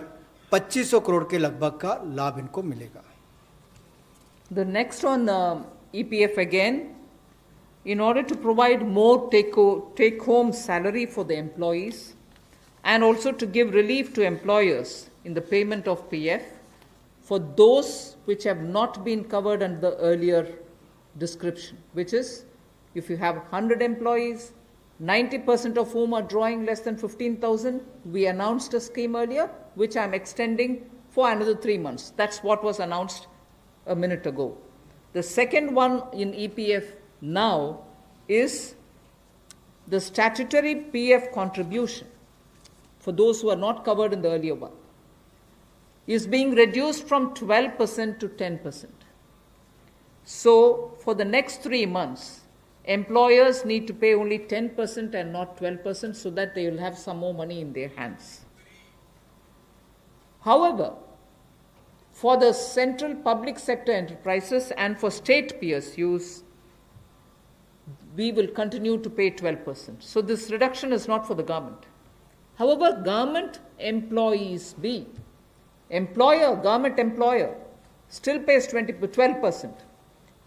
2,500 करोड़ के लगभग का लाभ इनको मिलेगा। The next on EPF again, in order to provide more take-home salary for the employees and also to give relief to employers in the payment of PF for those which have not been covered under the earlier description, which is if you have 100 employees, 90% of whom are drawing less than 15,000, we announced a scheme earlier, which I'm extending for another 3 months. That's what was announced a minute ago. The second one in EPF now is the statutory PF contribution for those who are not covered in the earlier one is being reduced from 12% to 10%. So for the next 3 months, employers need to pay only 10% and not 12% so that they will have some more money in their hands. However, for the central public sector enterprises and for state PSUs, we will continue to pay 12%. So this reduction is not for the government. However, government employees government employer still pays 12%.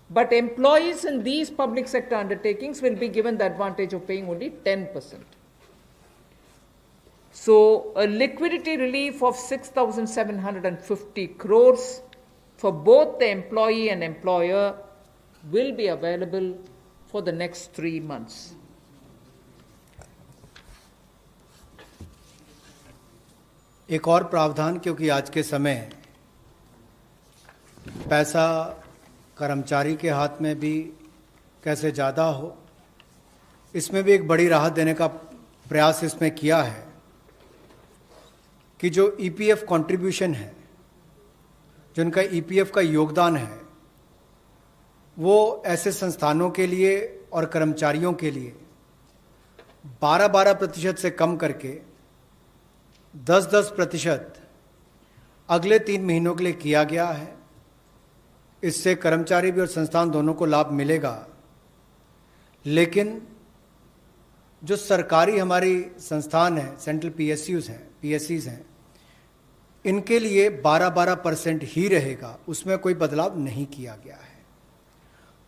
But employees in these public sector undertakings will be given the advantage of paying only 10%. So a liquidity relief of 6,750 crores for both the employee and employer will be available for the next 3 months. एक और प्रावधान, क्योंकि आज के समय पैसा कर्मचारी के हाथ में भी कैसे ज़्यादा हो, इसमें भी एक बड़ी राहत देने का प्रयास इसमें किया है कि जो ईपीएफ कंट्रीब्यूशन है, जो उनका ईपीएफ का योगदान है, वो ऐसे संस्थानों के लिए और कर्मचारियों के लिए 12% से कम करके 10% अगले 3 महीनों के लिए किया गया है। इससे कर्मचारी भी और संस्थान दोनों को लाभ मिलेगा। लेकिन जो सरकारी हमारी संस्थान है, सेंट्रल पीएससीज हैं, इनके लिए 12% ही रहेगा, उसमें कोई बदलाव नहीं किया गया है।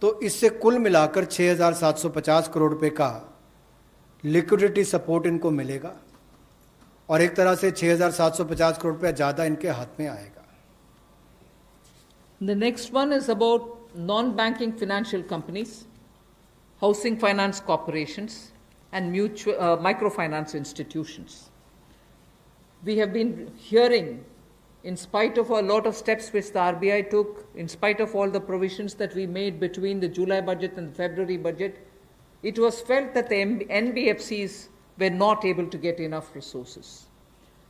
तो इससे कुल मिलाकर 6,750 करोड़ रुपए का लिक्विडिटी सपोर्ट इनको मिलेगा और एक तरह से 6,750 करोड़ रुपया ज़्यादा इनके हाथ में आएगा। The next one is about non-banking financial companies, housing finance corporations, and microfinance institutions. We have been hearing, in spite of a lot of steps which the RBI took, in spite of all the provisions that we made between the July budget and the February budget, it was felt that the NBFCs were not able to get enough resources.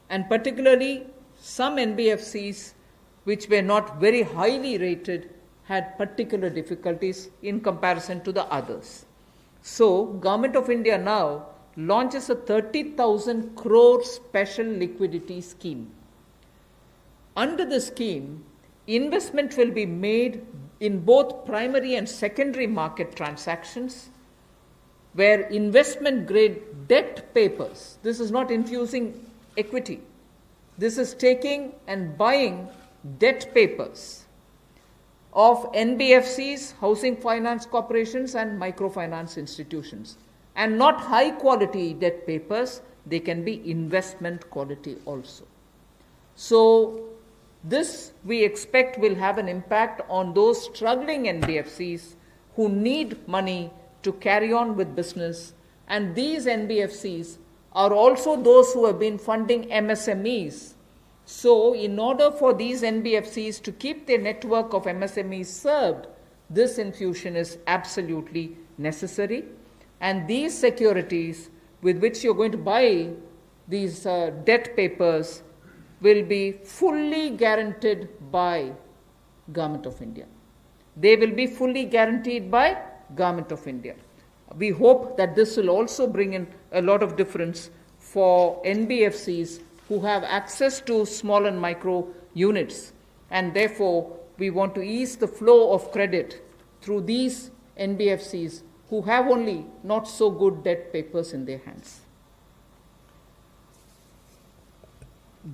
And particularly, some NBFCs which were not very highly rated had particular difficulties in comparison to the others. So, Government of India now launches a 30,000 crore special liquidity scheme. Under the scheme, investment will be made in both primary and secondary market transactions, where investment grade debt papers, this is not infusing equity, this is taking and buying debt papers of NBFCs, housing finance corporations, and microfinance institutions. And not high quality debt papers, they can be investment quality also. So, this we expect will have an impact on those struggling NBFCs who need money to carry on with business. And these NBFCs are also those who have been funding MSMEs. So, in order for these NBFCs to keep their network of MSMEs served, this infusion is absolutely necessary. And these securities with which you're going to buy these debt papers will be fully guaranteed by Government of India. They will be fully guaranteed by Government of India. We hope that this will also bring in a lot of difference for NBFCs who have access to small and micro units, and therefore we want to ease the flow of credit through these NBFCs who have only not so good debt papers in their hands.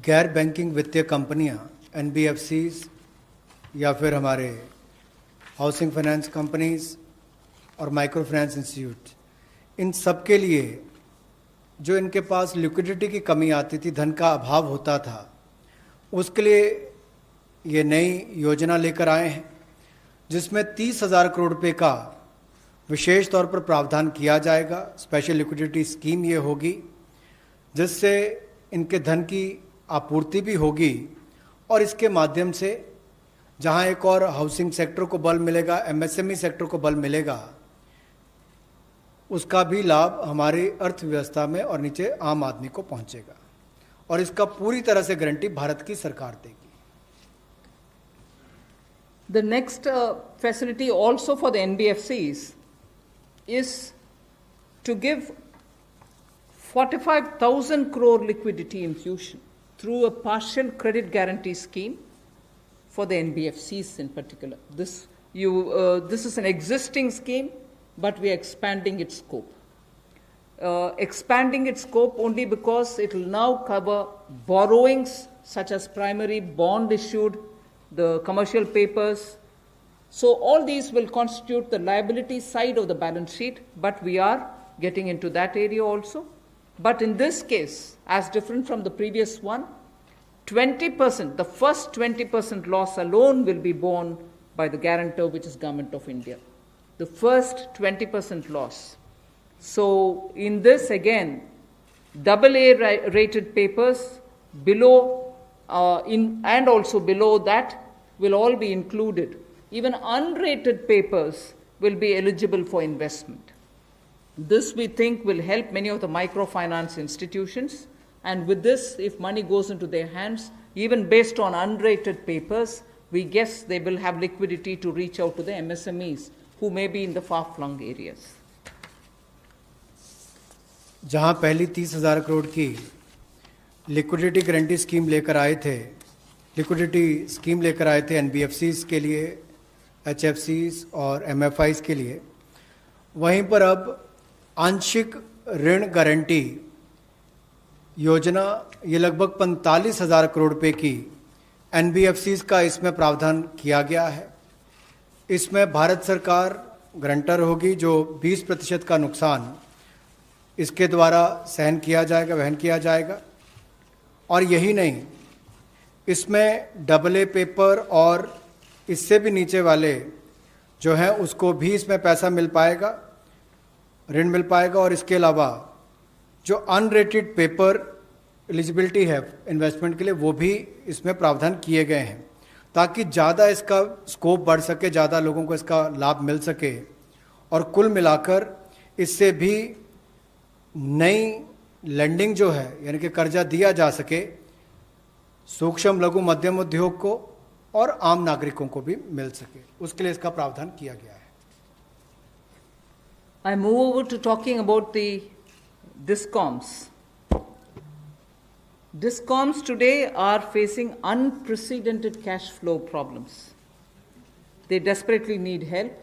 गैर banking वित्तीय कंपनियां, NBFCs या फिर हमारे housing finance companies और micro finance institute, इन सब के लिए जो इनके पास लिक्विडिटी की कमी आती थी, धन का अभाव होता था, उसके लिए ये नई योजना लेकर आए हैं जिसमें 30,000 करोड़ रुपए का विशेष तौर पर प्रावधान किया जाएगा। स्पेशल लिक्विडिटी स्कीम ये होगी जिससे इनके धन की आपूर्ति भी होगी और इसके माध्यम से जहां एक और हाउसिंग सेक्टर को बल मिलेगा, MSME सेक्टर को बल मिलेगा, उसका भी लाभ हमारी अर्थव्यवस्था में और नीचे आम आदमी को पहुंचेगा और इसका पूरी तरह से गारंटी भारत की सरकार देगी। The next facility also for the NBFCs is to give 45,000 crore liquidity infusion through a partial credit guarantee scheme for the NBFCs in particular. This is an existing scheme, but we are expanding its scope. Expanding its scope only because it will now cover borrowings such as primary bond issued, the commercial papers. So all these will constitute the liability side of the balance sheet, but we are getting into that area also. But in this case, as different from the previous one, 20%, the first 20% loss alone will be borne by the guarantor, which is Government of India. The first 20% loss. So in this again, AA rated papers below and also below that will all be included. Even unrated papers will be eligible for investment. This we think will help many of the microfinance institutions, and with this, if money goes into their hands, even based on unrated papers, we guess they will have liquidity to reach out to the MSMEs who may be in the far-flung areas. जहां पहली 30,000 करोड़ की liquidity guarantee scheme लेकर आए थे NBFCs के लिए, HFCs और MFIs के लिए, वहीं पर अब आंशिक ऋण गारंटी योजना, ये लगभग 45,000 करोड़ रुपए की एनबीएफसीज का इसमें प्रावधान किया गया है। इसमें भारत सरकार गारंटर होगी, जो 20% का नुकसान इसके द्वारा वहन किया जाएगा। और यही नहीं, इसमें AA पेपर और इससे भी नीचे वाले जो हैं उसको भी इसमें पैसा मिल पाएगा, ऋण मिल पाएगा। और इसके अलावा जो अनरेटेड पेपर एलिजिबिलिटी है इन्वेस्टमेंट के लिए, वो भी इसमें प्रावधान किए गए हैं, ताकि ज़्यादा इसका स्कोप बढ़ सके, ज़्यादा लोगों को इसका लाभ मिल सके। और कुल मिलाकर इससे भी नई लैंडिंग जो है, यानी कि कर्जा दिया जा सके सूक्ष्म लघु मध्यम उद्योग को और आम नागरिकों को भी मिल सके, उसके लिए इसका प्रावधान किया गया है। I move over to talking about the DISCOMs. DISCOMs today are facing unprecedented cash flow problems. They desperately need help.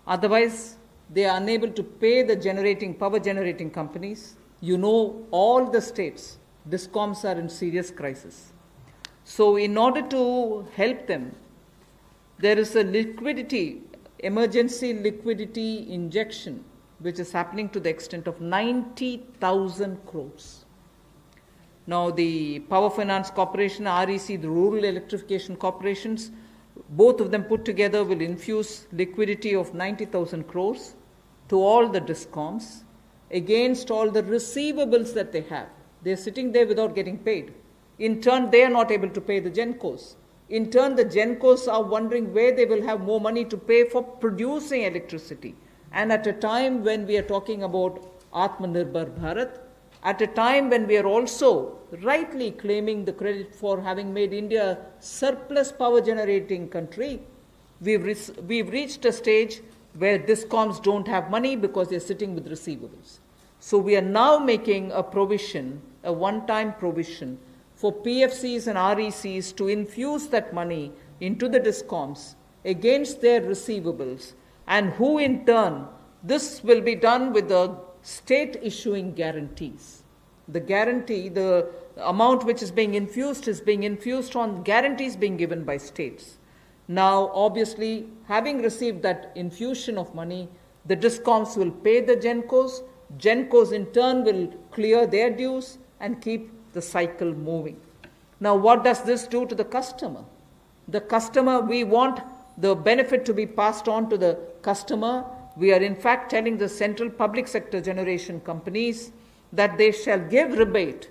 Otherwise, they are unable to pay the power generating companies. You know, all the states, DISCOMs are in serious crisis. So in order to help them, there is a emergency liquidity injection, which is happening to the extent of 90,000 crores. Now the Power Finance Corporation, REC, the Rural Electrification Corporations, both of them put together will infuse liquidity of 90,000 crores to all the DISCOMs against all the receivables that they have. They're sitting there without getting paid. In turn, they are not able to pay the GENCOs. In turn, the GENCOs are wondering where they will have more money to pay for producing electricity. And at a time when we are talking about Atmanirbhar Bharat, at a time when we are also rightly claiming the credit for having made India a surplus power generating country, we've reached a stage where DISCOMs don't have money because they're sitting with receivables. So we are now making a provision, a one-time provision, for PFCs and RECs to infuse that money into the DISCOMs against their receivables, and who in turn, this will be done with the state issuing guarantees. The guarantee, the amount which is being infused on guarantees being given by states. Now, obviously, having received that infusion of money, the DISCOMs will pay the GENCOs. GENCOs in turn will clear their dues and keep the cycle moving. Now, what does this do to the customer? The customer, we want the benefit to be passed on to the customer. We are in fact telling the central public sector generation companies that they shall give rebate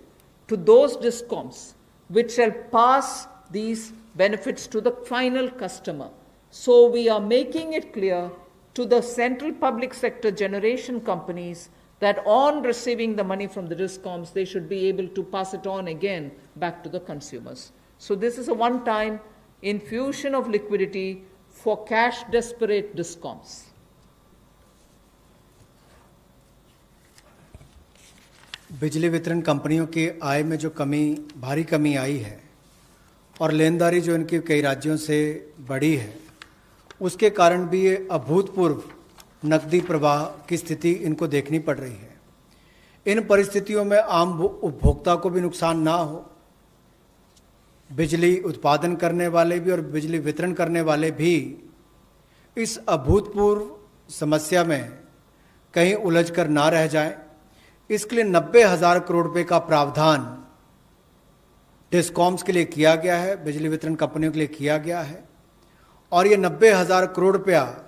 to those DISCOMs which shall pass these benefits to the final customer. So we are making it clear to the central public sector generation companies that on receiving the money from the DISCOMs, they should be able to pass it on again back to the consumers. So this is a one-time infusion of liquidity for cash-desperate DISCOMs. बिजली वितरण कंपनियों की आय में जो भारी कमी आई है और लेनदारी जो इनकी कई राज्यों से बढ़ी है, उसके कारण भी ये अभूतपूर्व नकदी प्रवाह की स्थिति इनको देखनी पड़ रही है। इन परिस्थितियों में आम उपभोक्ता को भी नुकसान ना हो, बिजली उत्पादन करने वाले भी और बिजली वितरण करने वाले भी इस अभूतपूर्व समस्या में कहीं उलझ कर ना रह जाएं, इसके लिए 90,000 करोड़ रुपए का प्रावधान डिस्कॉम्स के लिए किया गया है, बिजली वितरण कंपनियों के लिए किया गया है। और ये 90,000 करोड़ रुपया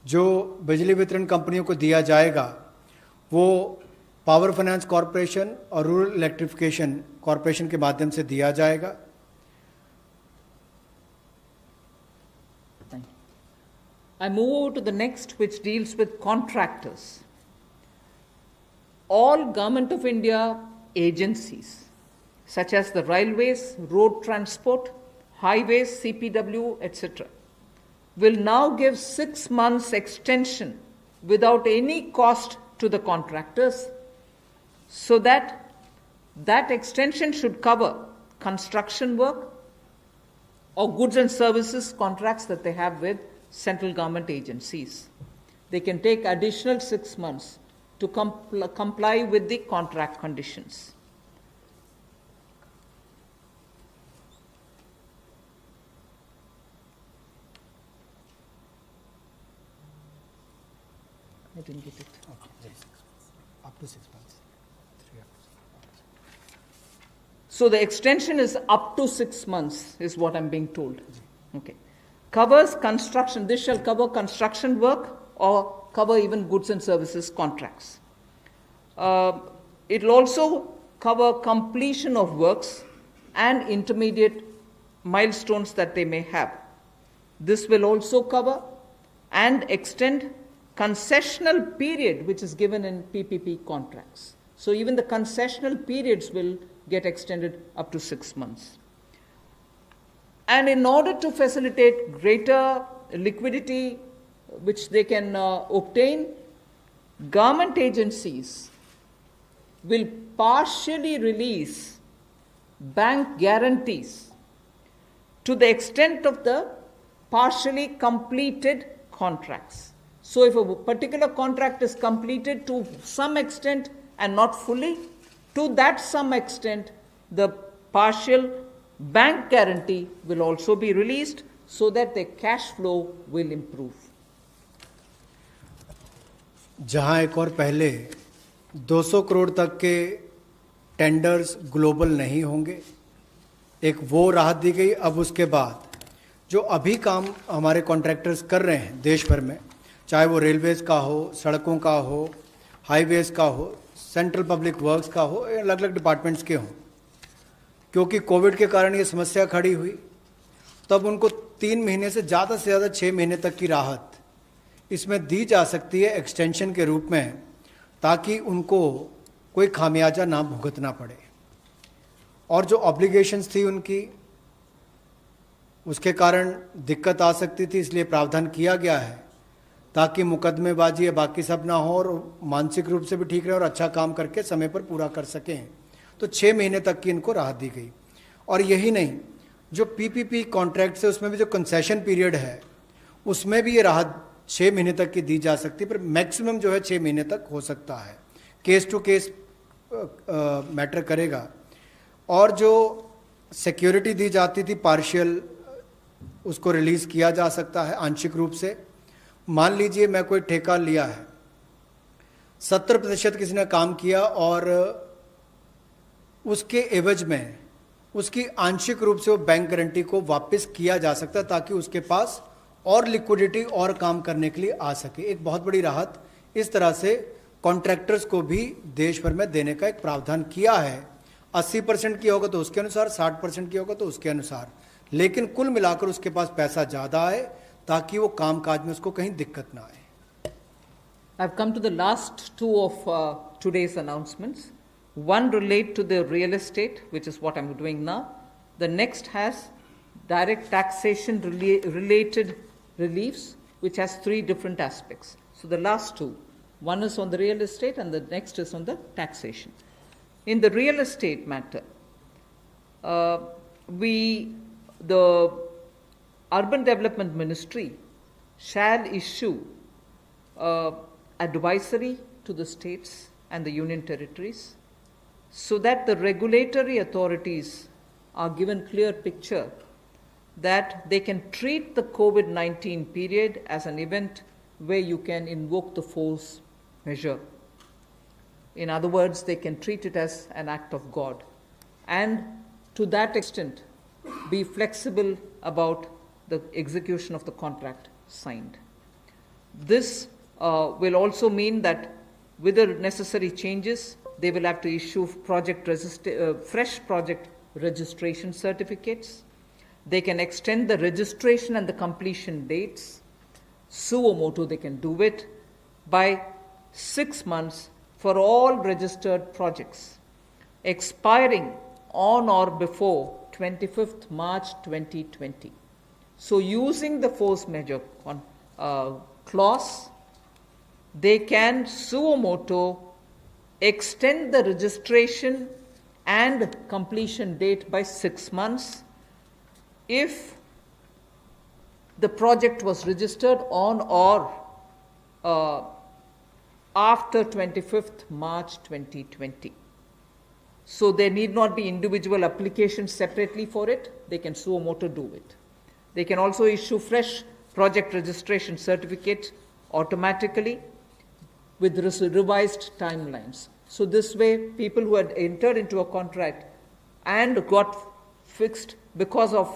जो बिजली वितरण कंपनियों को दिया जाएगा, वो पावर फाइनेंस कॉरपोरेशन और रूरल इलेक्ट्रिफिकेशन कॉरपोरेशन के माध्यम से दिया जाएगा। I move over to the next, which deals with contractors. All Government of India agencies, such as the railways, road transport, highways, CPW, etc., will now give 6 months extension without any cost to the contractors, so that extension should cover construction work or goods and services contracts that they have with central government agencies. They can take additional 6 months to comply with the contract conditions. I didn't get it. Up to 6 months. So the extension is up to 6 months, is what I'm being told. Okay. Covers construction. This shall cover construction work or cover even goods and services contracts. It will also cover completion of works and intermediate milestones that they may have. This will also cover and extend concessional period which is given in PPP contracts. So even the concessional periods will get extended up to 6 months. And in order to facilitate greater liquidity which they can obtain, government agencies will partially release bank guarantees to the extent of the partially completed contracts. So if a particular contract is completed to some extent and not fully, to that some extent, the partial bank guarantee will also be released so that the cash flow will improve. जहां एक और पहले 200 करोड़ तक के tenders global नहीं होंगे, एक वो राहत दी गई। अब उसके बाद जो अभी काम हमारे कॉन्ट्रैक्टर्स कर रहे हैं देश भर में, चाहे वो रेलवेज का हो, सड़कों का हो, हाईवेज का हो, सेंट्रल पब्लिक वर्क्स का हो, अलग अलग डिपार्टमेंट्स के हों, क्योंकि कोविड के कारण ये समस्या खड़ी हुई, तब उनको 3 महीने से ज़्यादा 6 महीने तक की राहत इसमें दी जा सकती है एक्सटेंशन के रूप में, ताकि उनको कोई खामियाजा ना भुगतना पड़े। और जो ऑब्लिगेशंस थी उनकी, उसके कारण दिक्कत आ सकती थी, इसलिए प्रावधान किया गया है ताकि मुकदमेबाजी या बाकी सब ना हो और मानसिक रूप से भी ठीक रहे और अच्छा काम करके समय पर पूरा कर सकें। तो 6 महीने तक की इनको राहत दी गई। और यही नहीं, जो पीपीपी कॉन्ट्रैक्ट है उसमें भी जो कंसेशन पीरियड है उसमें भी ये राहत 6 महीने तक की दी जा सकती है, पर मैक्सिमम जो है 6 महीने तक हो सकता है। केस टू केस मैटर करेगा। और जो सिक्योरिटी दी जाती थी पार्शियल, उसको रिलीज़ किया जा सकता है आंशिक रूप से। मान लीजिए मैं कोई ठेका लिया है, 70% किसी ने काम किया और उसके एवज में उसकी आंशिक रूप से वो बैंक गारंटी को वापस किया जा सकता है, ताकि उसके पास और लिक्विडिटी और काम करने के लिए आ सके। एक बहुत बड़ी राहत इस तरह से कॉन्ट्रैक्टर्स को भी देश भर में देने का एक प्रावधान किया है। 80% की होगा तो उसके अनुसार, 60% की होगा तो उसके अनुसार, लेकिन कुल मिलाकर उसके पास पैसा ज़्यादा आए ताकि वो काम काज में उसको कहीं दिक्कत ना आए। I've come to the last two of today's announcements. One relate to the real estate, which is what I'm doing now. The next has direct taxation related reliefs, which has 3 different aspects. So the last two, one is on the real estate and the next is on the taxation. In the real estate matter, the Urban Development Ministry shall issue advisory to the states and the union territories so that the regulatory authorities are given clear picture that they can treat the COVID-19 period as an event where you can invoke the force measure. In other words, they can treat it as an act of God, and to that extent be flexible about the execution of the contract signed. This will also mean that with the necessary changes, they will have to issue fresh project registration certificates. They can extend the registration and the completion dates. Suo motu, they can do it by 6 months for all registered projects, expiring on or before 25th March 2020. So using the force majeure clause, they can suo motu extend the registration and completion date by 6 months if the project was registered on or after 25th March 2020. So there need not be individual applications separately for it. They can suo motu do it. They can also issue fresh project registration certificates automatically with revised timelines. So this way, people who had entered into a contract and got fixed because of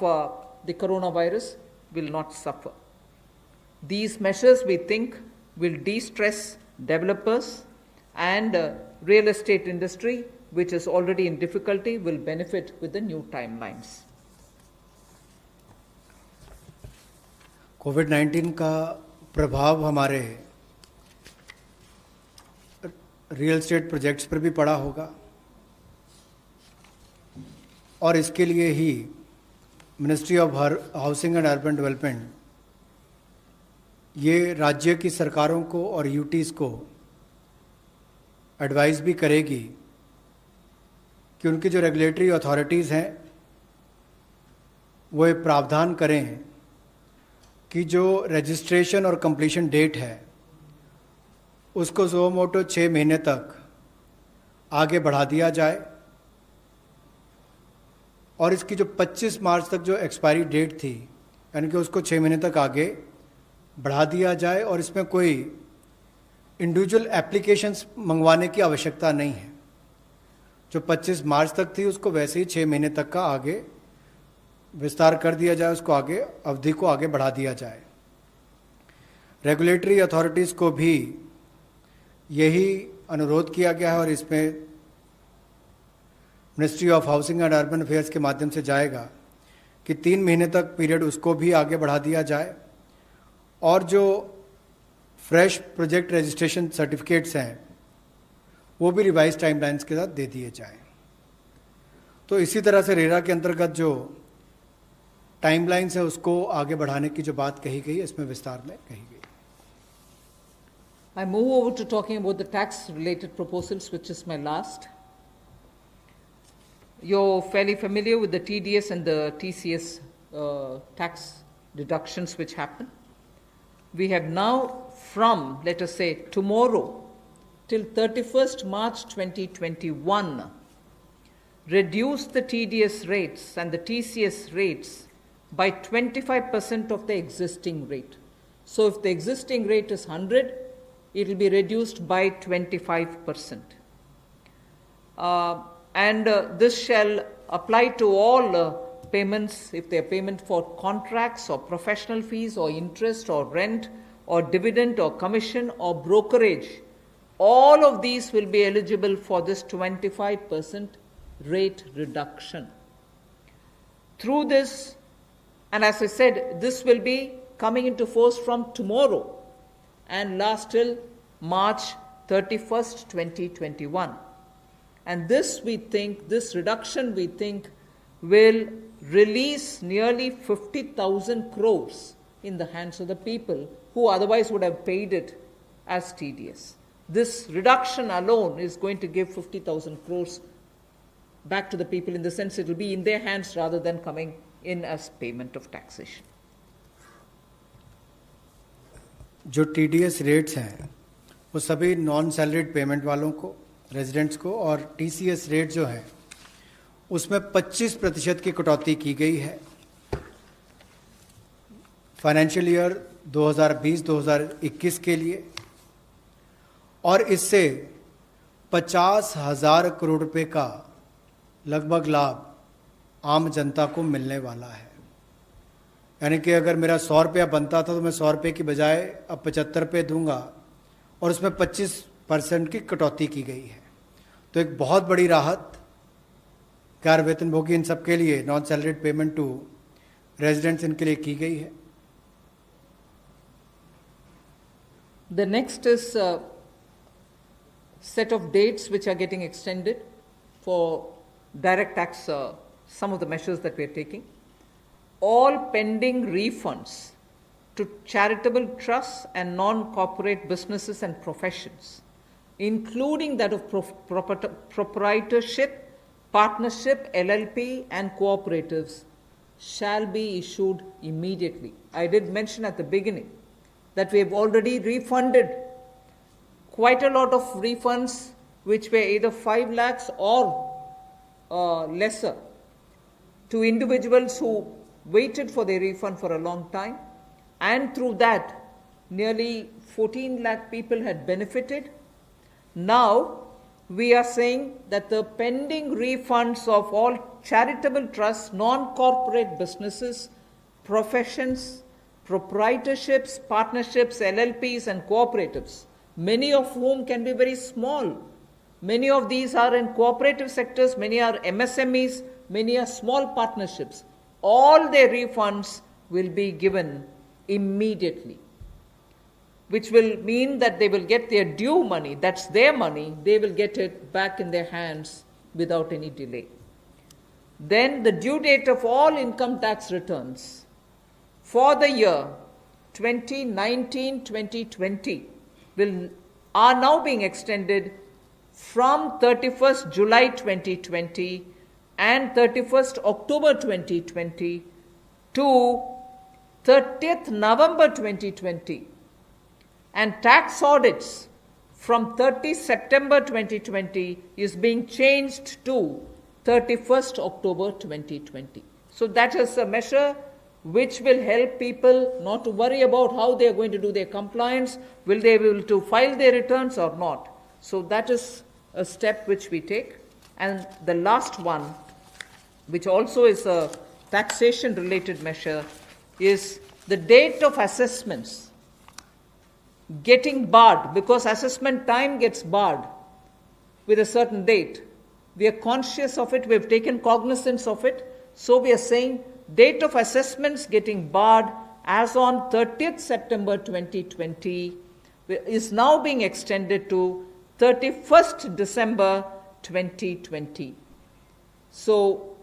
the coronavirus will not suffer. These measures, we think, will de-stress developers, and real estate industry, which is already in difficulty, will benefit with the new timelines. कोविड-19 का प्रभाव हमारे real estate projects पर भी पड़ा होगा, और इसके लिए ही ministry of housing and urban development ये राज्य की सरकारों को और यूटीज़ को एडवाइस भी करेगी कि उनकी जो रेगुलेटरी अथॉरिटीज़ हैं वो ये प्रावधान करें कि जो रजिस्ट्रेशन और कंप्लीशन डेट है उसको सुओ मोटो 6 महीने तक आगे बढ़ा दिया जाए, और इसकी जो 25 मार्च तक जो एक्सपायरी डेट थी यानी कि उसको 6 महीने तक आगे बढ़ा दिया जाए, और इसमें कोई इंडिविजुअल एप्लीकेशंस मंगवाने की आवश्यकता नहीं है। जो 25 मार्च तक थी उसको वैसे ही 6 महीने तक का आगे विस्तार कर दिया जाए, उसको आगे अवधि को आगे बढ़ा दिया जाए। रेगुलेटरी अथॉरिटीज़ को भी यही अनुरोध किया गया है, और इसमें ministry of housing and urban affairs के माध्यम से जाएगा कि 3 महीने तक पीरियड उसको भी आगे बढ़ा दिया जाए, और जो फ्रेश प्रोजेक्ट रजिस्ट्रेशन सर्टिफिकेट्स हैं वो भी रिवाइज टाइमलाइंस के साथ दे दिए जाएं। तो इसी तरह से रेरा के अंतर्गत जो टाइमलाइंस है उसको आगे बढ़ाने की जो बात कही गई है इसमें विस्तार में कही गई। I move over to talking about the tax-related proposals, which is my last. You're fairly familiar with the TDS and the TCS tax deductions which happen. We have now, from, let us say, tomorrow till 31st March 2021, reduced the TDS rates and the TCS rates by 25% of the existing rate. So if the existing rate is 100, it will be reduced by 25%. This shall apply to all payments, if they are payment for contracts or professional fees or interest or rent or dividend or commission or brokerage. All of these will be eligible for this 25% rate reduction. Through this, and as I said, this will be coming into force from tomorrow and last till March 31st, 2021. And this we think, this reduction we think will release nearly 50,000 crores in the hands of the people who otherwise would have paid it as TDS. This reduction alone is going to give 50,000 crores back to the people, in the sense it will be in their hands rather than coming in as payment of taxation. जो TDS rates हैं वो सभी non salaried payment वालों को, residents को, और TCS rate जो है उसमें 25% की कटौती की गई है फाइनेंशियल ईयर 2020-2021 के लिए, और इससे 50,000 करोड़ रुपए का लगभग लाभ आम जनता को मिलने वाला है। यानी कि अगर मेरा 100 रुपया बनता था तो मैं 100 रुपये की बजाय अब 75 रुपये दूंगा, और उसमें 25% की कटौती की गई है। तो एक बहुत बड़ी राहत गैर वेतनभोगी इन सब के लिए, non salaried payment to residents, इनके लिए की गई है। The next is a set of dates which are getting extended for direct tax, some of the measures that we are taking. All pending refunds to charitable trusts and non-corporate businesses and professions, including that of proprietorship, partnership, LLP and cooperatives, shall be issued immediately. I did mention at the beginning that we have already refunded quite a lot of refunds which were either 5 lakhs or lesser to individuals who waited for their refund for a long time, and through that nearly 14 lakh people had benefited. Now we are saying that the pending refunds of all charitable trusts, non-corporate businesses, professions, proprietorships, partnerships, LLPs and cooperatives, many of whom can be very small. Many of these are in cooperative sectors, many are MSMEs, many are small partnerships. All their refunds will be given immediately, which will mean that they will get their due money, that's their money, they will get it back in their hands without any delay. Then the due date of all income tax returns for the year 2019-2020 are now being extended from 31st July 2020 and 31st October 2020 to 30th November 2020, and tax audits from 30 September 2020 is being changed to 31st October 2020. So that is a measure which will help people not to worry about how they are going to do their compliance, will they be able to file their returns or not. So that is a step which we take. And the last one, which also is a taxation related measure, is the date of assessments getting barred, because assessment time gets barred with a certain date. We are conscious of it, we have taken cognizance of it, so we are saying date of assessments getting barred as on 30th September 2020 is now being extended to 31st December 2020. So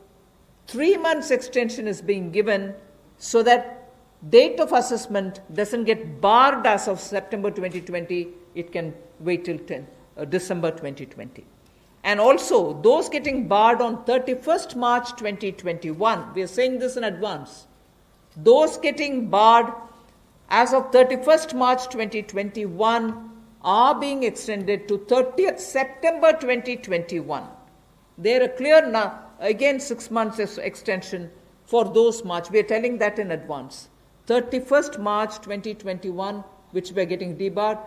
3 months extension is being given so that date of assessment doesn't get barred as of September 2020, it can wait till December 2020. And also, those getting barred on 31st March 2021, we are saying this in advance, those getting barred as of 31st March 2021 are being extended to 30th September 2021. They are a clear now, again 6 months extension for those March. We are telling that in advance. 31st March 2021, which we are getting debarred,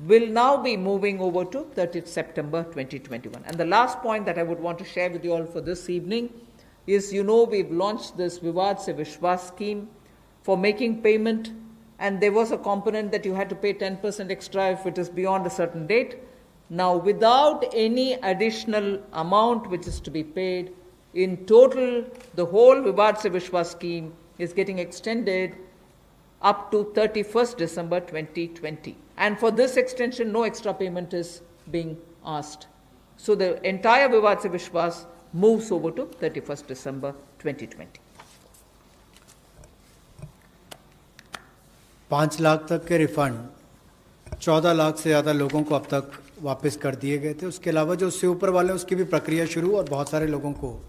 will now be moving over to 30th September 2021. And the last point that I would want to share with you all for this evening is, we've launched this Vivad Se Vishwas scheme for making payment, and there was a component that you had to pay 10% extra if it is beyond a certain date. Now, without any additional amount which is to be paid, in total, the whole Vivad Se Vishwas scheme is getting extended up to 31st December 2020. And for this extension, no extra payment is being asked. So the entire Vivad Se Vishwas moves over to 31st December 2020. 5 lakh तक के refund 14 lakh से ज़्यादा लोगों को अब तक वापस कर दिए गए थे। उसके अलावा जो उससे ऊपर वाले उसकी भी प्रक्रिया शुरू, और बहुत सारे लोगों को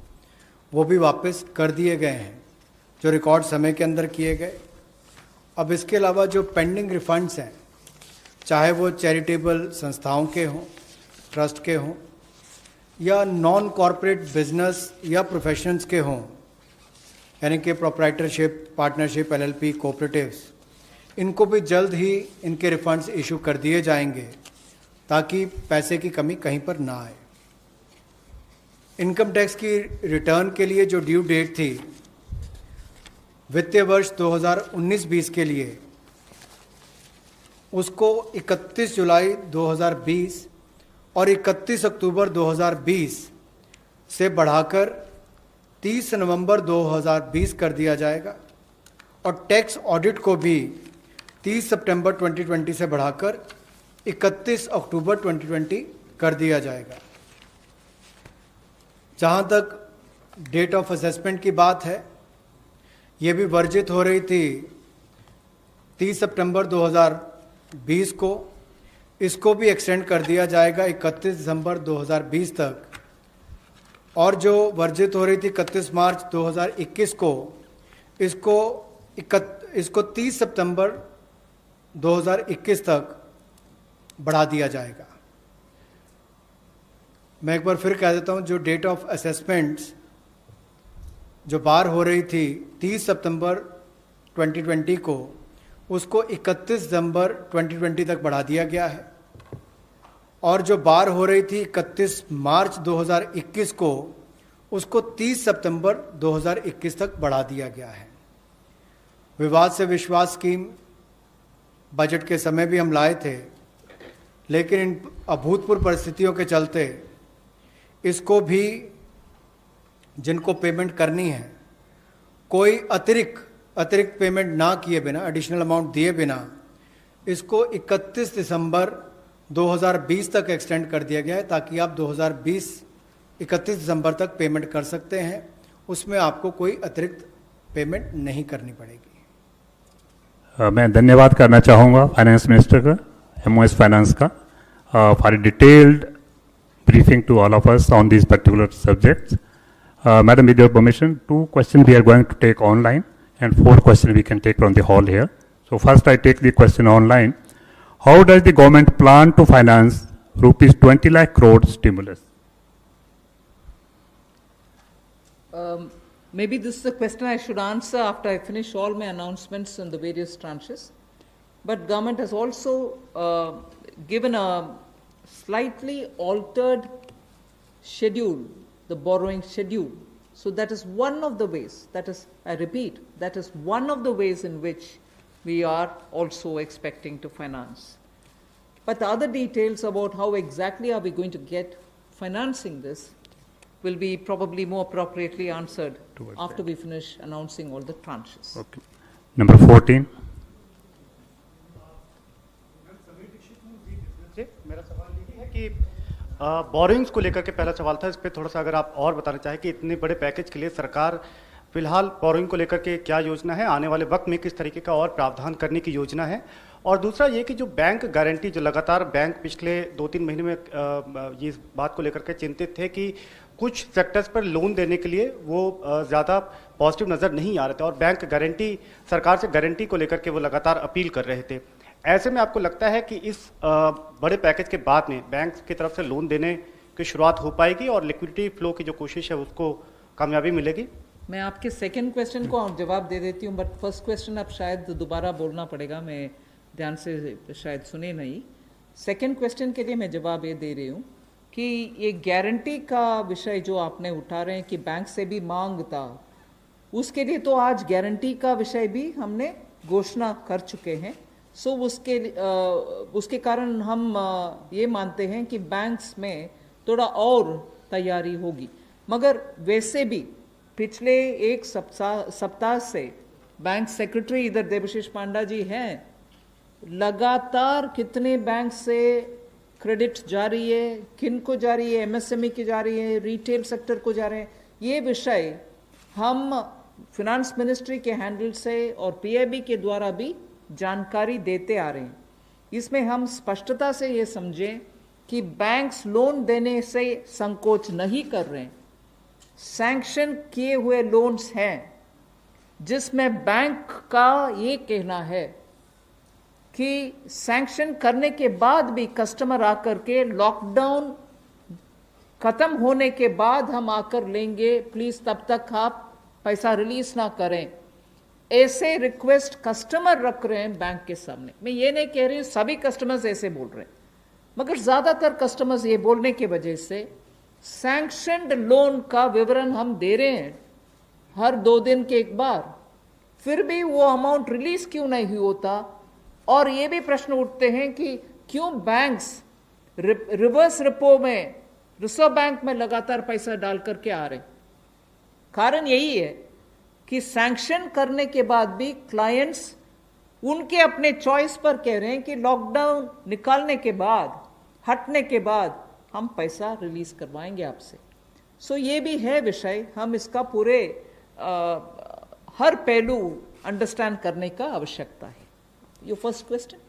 वो भी वापस कर दिए गए हैं जो रिकॉर्ड समय के अंदर किए गए। अब इसके अलावा जो पेंडिंग रिफंड्स हैं, चाहे वो चैरिटेबल संस्थाओं के हों, ट्रस्ट के हों, या नॉन कॉरपोरेट बिजनेस या प्रोफेशंस के हों, यानी कि प्रोप्राइटरशिप, पार्टनरशिप, एलएलपी, कोऑपरेटिव्स, इनको भी जल्द ही इनके रिफंड्स इशू कर दिए जाएंगे ताकि पैसे की कमी कहीं पर ना आए। इनकम टैक्स की रिटर्न के लिए जो ड्यू डेट थी वित्तीय वर्ष 2019-20 के लिए, उसको 31 जुलाई 2020 और 31 अक्टूबर 2020 से बढ़ाकर 30 नवंबर 2020 कर दिया जाएगा, और टैक्स ऑडिट को भी 30 सितंबर 2020 से बढ़ाकर 31 अक्टूबर 2020 कर दिया जाएगा। जहां तक डेट ऑफ असेसमेंट की बात है, ये भी वर्जित हो रही थी 30 सितंबर 2020 को, इसको भी एक्सटेंड कर दिया जाएगा 31 दिसंबर 2020 तक, और जो वर्जित हो रही थी 31 मार्च 2021 को, इसको 30 सितंबर 2021 तक बढ़ा दिया जाएगा। मैं एक बार फिर कह देता हूं, जो डेट ऑफ असेसमेंट्स जो बार हो रही थी 30 सितंबर 2020 को, उसको 31 दिसंबर 2020 तक बढ़ा दिया गया है, और जो बार हो रही थी 31 मार्च 2021 को, उसको 30 सितंबर 2021 तक बढ़ा दिया गया है। विवाद से विश्वास स्कीम बजट के समय भी हम लाए थे, लेकिन इन अभूतपूर्व परिस्थितियों के चलते इसको भी, जिनको पेमेंट करनी है, कोई अतिरिक्त पेमेंट ना किए बिना, एडिशनल अमाउंट दिए बिना, इसको 31 दिसंबर 2020 तक एक्सटेंड कर दिया गया है, ताकि आप 2020 31 दिसंबर तक पेमेंट कर सकते हैं। उसमें आपको कोई अतिरिक्त पेमेंट नहीं करनी पड़ेगी। मैं धन्यवाद करना चाहूँगा फाइनेंस मिनिस्टर का, MOS फाइनेंस का, for detailed briefing to all of us on these particular subjects. Madam, with your permission, 2 questions we are going to take online and 4 questions we can take from the hall here. So first I take the question online. How does the government plan to finance rupees 20 lakh crore stimulus? Maybe this is a question I should answer after I finish all my announcements on the various tranches. But government has also given a slightly altered schedule, the borrowing schedule. So that is one of the ways, that is, I repeat, that is one of the ways in which we are also expecting to finance. But the other details about how exactly are we going to get financing this will be probably more appropriately answered after we finish announcing all the tranches. Okay. Number 14. मेरा सवाल ये है कि borings को लेकर के पहला सवाल था, इस पे थोड़ा सा अगर आप और बताना चाहें कि इतने बड़े पैकेज के लिए सरकार फिलहाल बोरिंग को लेकर के क्या योजना है, आने वाले वक्त में किस तरीके का और प्रावधान करने की योजना है। और दूसरा ये कि जो बैंक गारंटी, जो लगातार बैंक पिछले 2-3 महीने में ये इस बात को लेकर के चिंतित थे कि कुछ सेक्टर्स पर लोन देने के लिए वो ज़्यादा पॉजिटिव नज़र नहीं आ रहे थे, और बैंक गारंटी, सरकार से गारंटी को लेकर के वो लगातार अपील कर रहे थे। ऐसे में आपको लगता है कि इस बड़े पैकेज के बाद में बैंक की तरफ से लोन देने की शुरुआत हो पाएगी और लिक्विडिटी फ्लो की जो कोशिश है उसको कामयाबी मिलेगी? मैं आपके सेकंड क्वेश्चन को जवाब दे देती हूँ, बट फर्स्ट क्वेश्चन अब शायद दोबारा बोलना पड़ेगा, मैं ध्यान से शायद सुने नहीं। सेकंड क्वेश्चन के लिए मैं जवाब ये दे रही हूँ कि ये गारंटी का विषय जो आपने उठा रहे हैं कि बैंक से भी मांग था, उसके लिए तो आज गारंटी का विषय भी हमने घोषणा कर चुके हैं। सो उसके कारण हम ये मानते हैं कि बैंक्स में थोड़ा और तैयारी होगी। मगर वैसे भी पिछले एक सप्ताह से बैंक सेक्रेटरी इधर देवशीष पांडा जी हैं, लगातार कितने बैंक से क्रेडिट जा रही है, किन को जा रही है, MSME की जा रही है, रिटेल सेक्टर को जा रहे हैं, ये विषय हम फिनेंस मिनिस्ट्री के हैंडल से और PIB के द्वारा भी जानकारी देते आ रहे हैं। इसमें हम स्पष्टता से ये समझें कि बैंक्स लोन देने से संकोच नहीं कर रहे हैं। सैंक्शन किए हुए लोन्स हैं जिसमें बैंक का ये कहना है कि सैंक्शन करने के बाद भी कस्टमर आकर के लॉकडाउन खत्म होने के बाद हम आकर लेंगे, प्लीज तब तक आप पैसा रिलीज ना करें। ऐसे रिक्वेस्ट कस्टमर रख रहे हैं बैंक के सामने। मैं ये नहीं कह रही हूं सभी कस्टमर्स ऐसे बोल रहे हैं, मगर ज्यादातर कस्टमर्स ये बोलने की वजह से सैंक्शनड लोन का विवरण हम दे रहे हैं हर 2 दिन के एक बार, फिर भी वो अमाउंट रिलीज क्यों नहीं होता। और ये भी प्रश्न उठते हैं कि क्यों बैंक्स रिवर्स रिपो में, रिजर्व बैंक में लगातार पैसा डाल करके आ रहे। कारण यही है कि सैंक्शन करने के बाद भी क्लाइंट्स उनके अपने चॉइस पर कह रहे हैं कि लॉकडाउन निकालने के बाद, हटने के बाद हम पैसा रिलीज करवाएंगे आपसे। सो ये भी है विषय, हम इसका पूरे हर पहलू अंडरस्टैंड करने का आवश्यकता है। Your first question?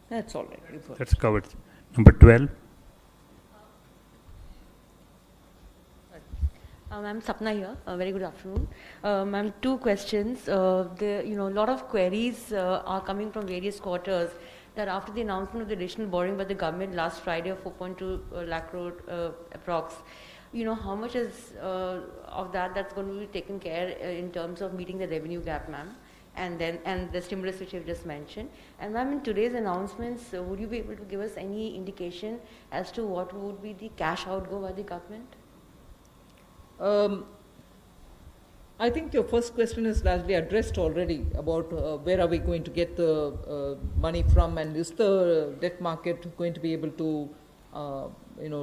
That's all right. That's covered. Number 12. I'm Sapna here. Very good afternoon. Ma'am, 2 questions. A lot of queries are coming from various quarters that after the announcement of the additional borrowing by the government last Friday of 4.2 lakh crore approx, how much is of that's going to be taken care in terms of meeting the revenue gap, ma'am? And the stimulus which you've just mentioned. And ma'am, in today's announcements, would you be able to give us any indication as to what would be the cash outgo by the government? I think your first question is largely addressed already about where are we going to get the money from, and is the debt market going to be able to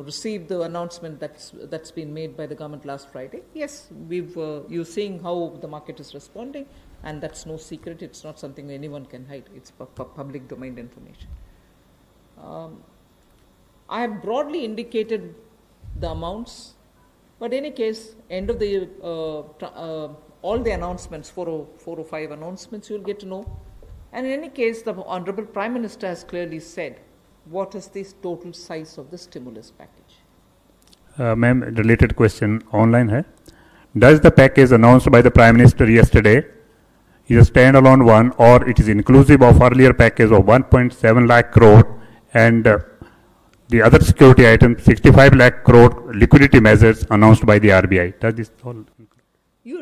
receive the announcement that's been made by the government last Friday. Yes, you're seeing how the market is responding, and that's no secret. It's not something anyone can hide. It's public domain information. I have broadly indicated the amounts, but in any case, end of the all the announcements, 4 or 5 announcements, you'll get to know. And in any case, the Honorable Prime Minister has clearly said what is the total size of the stimulus package. Ma'am, related question online hai. Does the package announced by the Prime Minister yesterday is a standalone one, or it is inclusive of earlier package of 1.7 lakh crore and the other security item 65 lakh crore liquidity measures announced by the RBI? Does this all include?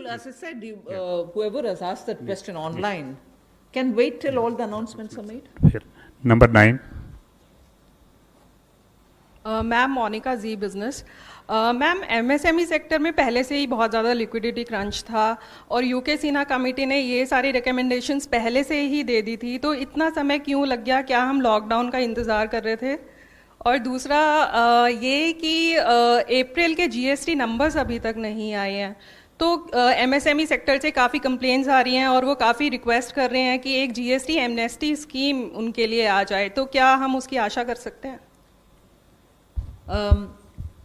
As I said, whoever has asked that question online can wait till all the announcements are made. Here. Number 9. Ma'am Monika ji business ma'am MSME sector में पहले से ही बहुत ज़्यादा liquidity crunch था और UK Sinha committee ने ये सारी रिकमेंडेशंस पहले से ही दे दी थी, तो इतना समय क्यों लग गया? क्या हम लॉकडाउन का इंतज़ार कर रहे थे? और दूसरा ये कि अप्रैल के जीएसटी नंबर्स अभी तक नहीं आए हैं, तो एमएसएमई सेक्टर से काफ़ी कंप्लेंट्स आ रही हैं और वो काफ़ी रिक्वेस्ट कर रहे हैं कि एक जीएसटी एमनेस्टी स्कीम उनके लिए आ जाए, तो क्या हम उसकी आशा कर सकते हैं?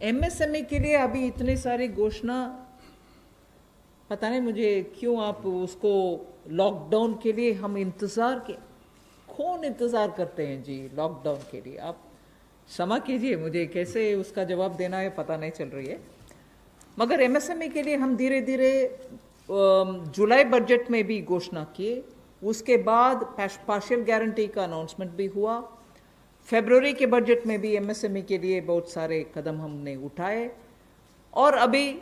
एमएसएमई के लिए अभी इतने सारे घोषणा, पता नहीं मुझे क्यों आप उसको लॉकडाउन के लिए हम इंतज़ार के कौन इंतज़ार करते हैं जी लॉकडाउन के लिए? आप क्षमा कीजिए, मुझे कैसे उसका जवाब देना है पता नहीं चल रही है। मगर एमएसएमई के लिए हम धीरे धीरे जुलाई बजट में भी घोषणा किए, उसके बाद पार्शियल गारंटी का अनाउंसमेंट भी हुआ, फरवरी के बजट में भी एमएसएमई के लिए बहुत सारे कदम हमने उठाए, और अभी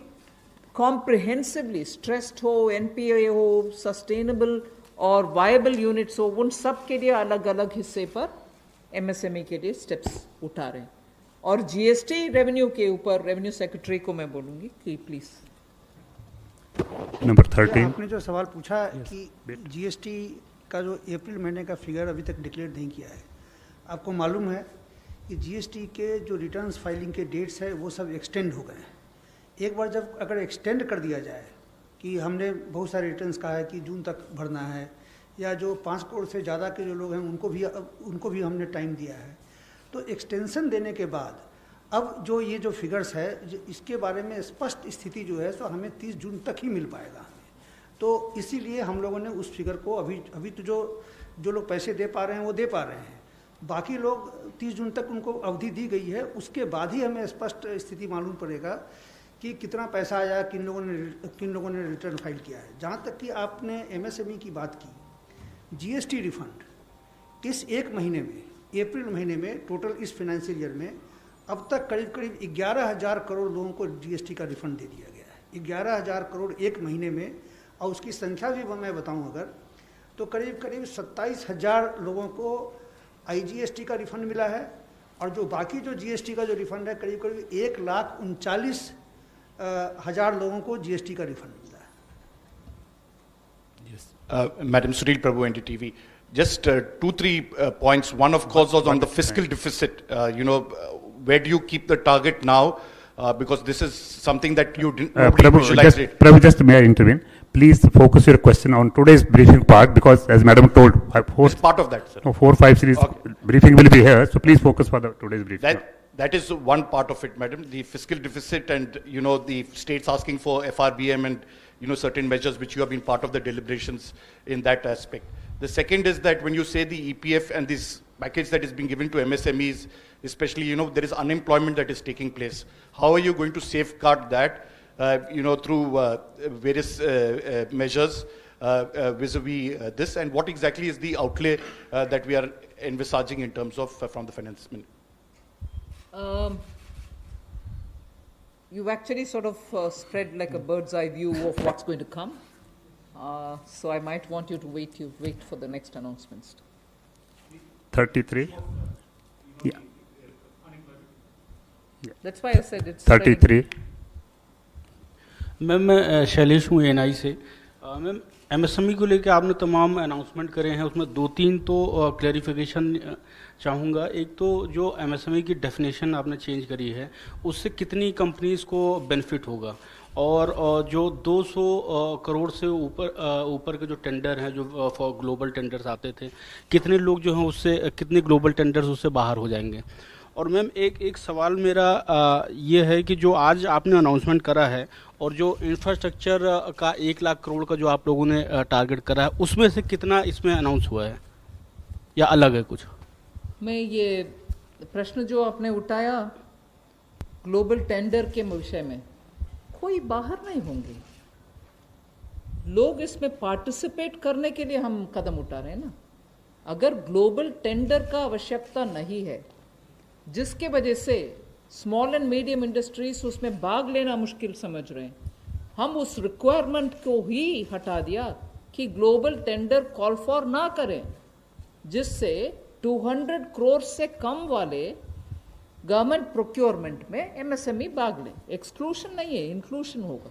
कॉम्प्रिहेंसिवली स्ट्रेस्ड हो, एनपीए हो, सस्टेनेबल और वायबल यूनिट्स हो, उन सब के लिए अलग अलग हिस्से पर एमएसएमई के लिए स्टेप्स उठा रहे हैं। और जीएसटी रेवेन्यू के ऊपर रेवेन्यू सेक्रेटरी को मैं बोलूंगी कि प्लीज। नंबर 13। आपने जो सवाल पूछा कि जीएसटी का जो अप्रैल महीने का फिगर अभी तक डिक्लेयर नहीं किया है, आपको मालूम है कि जीएसटी के जो रिटर्न्स फाइलिंग के डेट्स है वो सब एक्सटेंड हो गए हैं। एक बार जब अगर एक्सटेंड कर दिया जाए कि हमने बहुत सारे रिटर्न्स कहा है कि जून तक भरना है, या जो 5 करोड़ से ज़्यादा के जो लोग हैं उनको भी हमने टाइम दिया है, तो एक्सटेंशन देने के बाद अब जो ये जो फिगर्स है इसके बारे में स्पष्ट स्थिति जो है तो हमें 30 जून तक ही मिल पाएगा हमें। तो इसीलिए हम लोगों ने उस फिगर को अभी तो जो लोग पैसे दे पा रहे हैं वो दे पा रहे हैं, बाकी लोग 30 जून तक उनको अवधि दी गई है, उसके बाद ही हमें स्पष्ट स्थिति मालूम पड़ेगा कि कितना पैसा आया, किन लोगों ने रिटर्न फाइल किया है। जहाँ तक कि आपने एमएसएमई की बात की, जीएसटी रिफंड इस एक महीने में, अप्रैल महीने में टोटल इस फाइनेंशियल ईयर में अब तक करीब 11,000 करोड़ लोगों को जीएसटी का रिफंड दे दिया गया है। 11,000 करोड़ एक महीने में, और उसकी संख्या भी मैं बताऊं अगर तो करीब 27,000 लोगों को आईजीएसटी का रिफंड मिला है, और जो बाकी जो जीएसटी का जो रिफंड है करीब 1,39,000 लोगों को जीएसटी का रिफंड मिला है। Madam Sunil Prabhu, NDTV. Just 2-3 points. One, of course, was on the fiscal deficit. Where do you keep the target now? Because this is something that you didn't visualize it. Prabhu, just may I intervene? Please focus your question on today's briefing part, because as Madam told, It's part of that, sir. 4-5 series briefing will be here, so please focus for the today's briefing. That is one part of it, madam. The fiscal deficit and, the states asking for FRBM and, certain measures which you have been part of the deliberations in that aspect. The second is that when you say the EPF and this package that is being given to MSMEs, especially, there is unemployment that is taking place. How are you going to safeguard that, through various measures? vis-a-vis this, and what exactly is the outlay that we are envisaging in terms of from the finance ministry? You've actually sort of spread like a bird's eye view of what's going to come. So I might want you to wait for the next announcements. 33. Yeah. That's why I said it's 33. Ma'am मैं शैलेश हूँ NI से। Ma'am MSME को लेकर आपने तमाम announcement करे हैं, उसमें 2-3 तो क्लैरिफिकेशन चाहूँगा। एक तो जो एमएसएमई की डेफिनेशन आपने चेंज करी है, उससे कितनी कंपनीज को बेनिफिट होगा, और जो 200 करोड़ से ऊपर के जो टेंडर हैं, जो फॉर ग्लोबल टेंडर्स आते थे, कितने लोग जो हैं उससे, कितने ग्लोबल टेंडर्स उससे बाहर हो जाएंगे। और मैम एक सवाल मेरा ये है कि जो आज आपने अनाउंसमेंट करा है और जो इंफ्रास्ट्रक्चर का 1 लाख करोड़ का जो आप लोगों ने टारगेट करा है, उसमें से कितना इसमें अनाउंस हुआ है या अलग है कुछ? मैं ये प्रश्न जो आपने उठाया ग्लोबल टेंडर के विषय में, कोई बाहर नहीं होंगे लोग, इसमें पार्टिसिपेट करने के लिए हम कदम उठा रहे हैं ना। अगर ग्लोबल टेंडर का आवश्यकता नहीं है, जिसके वजह से स्मॉल एंड मीडियम इंडस्ट्रीज उसमें भाग लेना मुश्किल समझ रहे हैं, हम उस रिक्वायरमेंट को ही हटा दिया कि ग्लोबल टेंडर कॉल फॉर ना करें, जिससे 200 करोड़ से कम वाले गवर्नमेंट प्रोक्योरमेंट में एमएसएमई भाग लें। एक्सक्लूशन नहीं है, इंक्लूशन होगा।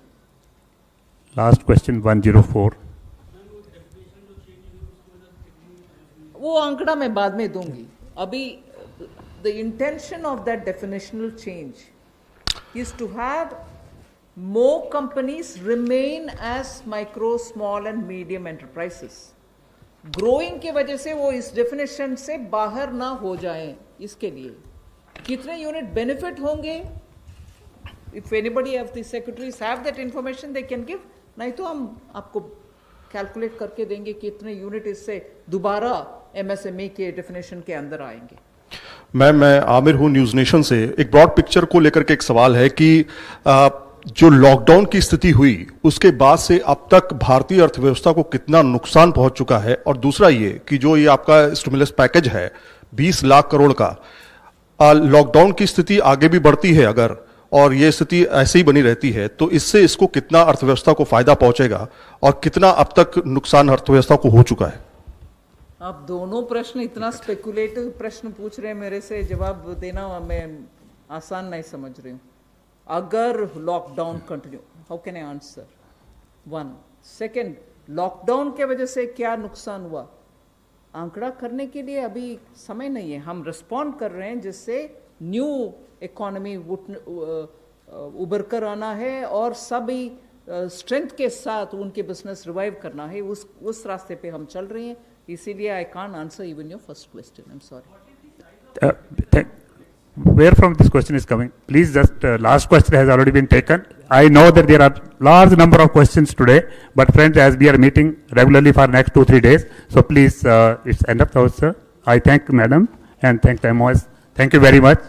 Last question 104। वो आंकड़ा मैं बाद में दूंगी। अभी the intention of that definitional change is to have more companies remain as micro, small and medium enterprises. Growing के वजह से वो इस definition से बाहर ना हो जाएं, इसके लिए कितने यूनिट बेनिफिट होंगे, if anybody of the secretaries have that information they can give, नहीं तो हम आपको कैलकुलेट करके देंगे कितने यूनिट इससे दोबारा एमएसएमई के डेफिनेशन के अंदर आएंगे। मैं आमिर हूं न्यूज नेशन से। एक ब्रॉड पिक्चर को लेकर के एक सवाल है कि जो लॉकडाउन की स्थिति हुई उसके बाद से अब तक भारतीय अर्थव्यवस्था को कितना नुकसान पहुंच चुका है, और दूसरा ये कि जो ये आपका स्टिमुलस पैकेज है 20 लाख करोड़ का, लॉकडाउन की स्थिति आगे भी बढ़ती है अगर, और ये स्थिति ऐसे ही बनी रहती है, तो इससे इसको कितना अर्थव्यवस्था को फायदा पहुंचेगा और कितना अब तक नुकसान अर्थव्यवस्था को हो चुका है? आप दोनों प्रश्न इतना स्पेकुलेटिव प्रश्न पूछ रहे हैं, मेरे से जवाब देना मैं आसान नहीं समझ रही हूँ। अगर lockdown continue, how can I answer? 1 second, lockdown के वजह से क्या नुकसान हुआ, आंकड़ा करने के लिए अभी समय नहीं है। हम रिस्पॉन्ड कर रहे हैं जिससे न्यू इकोनॉमी उभर कर आना है और सभी स्ट्रेंथ के साथ उनके बिजनेस रिवाइव करना है, उस रास्ते पे हम चल रहे हैं। इसीलिए I can't answer even your first question, I am sorry. Where from this question is coming? Please just last question has already been taken. I know that there are large number of questions today, but friends, as we are meeting regularly for next 2-3 days, so please it's end of thought, sir. I thank madam and thank the MOS. Thank you very much.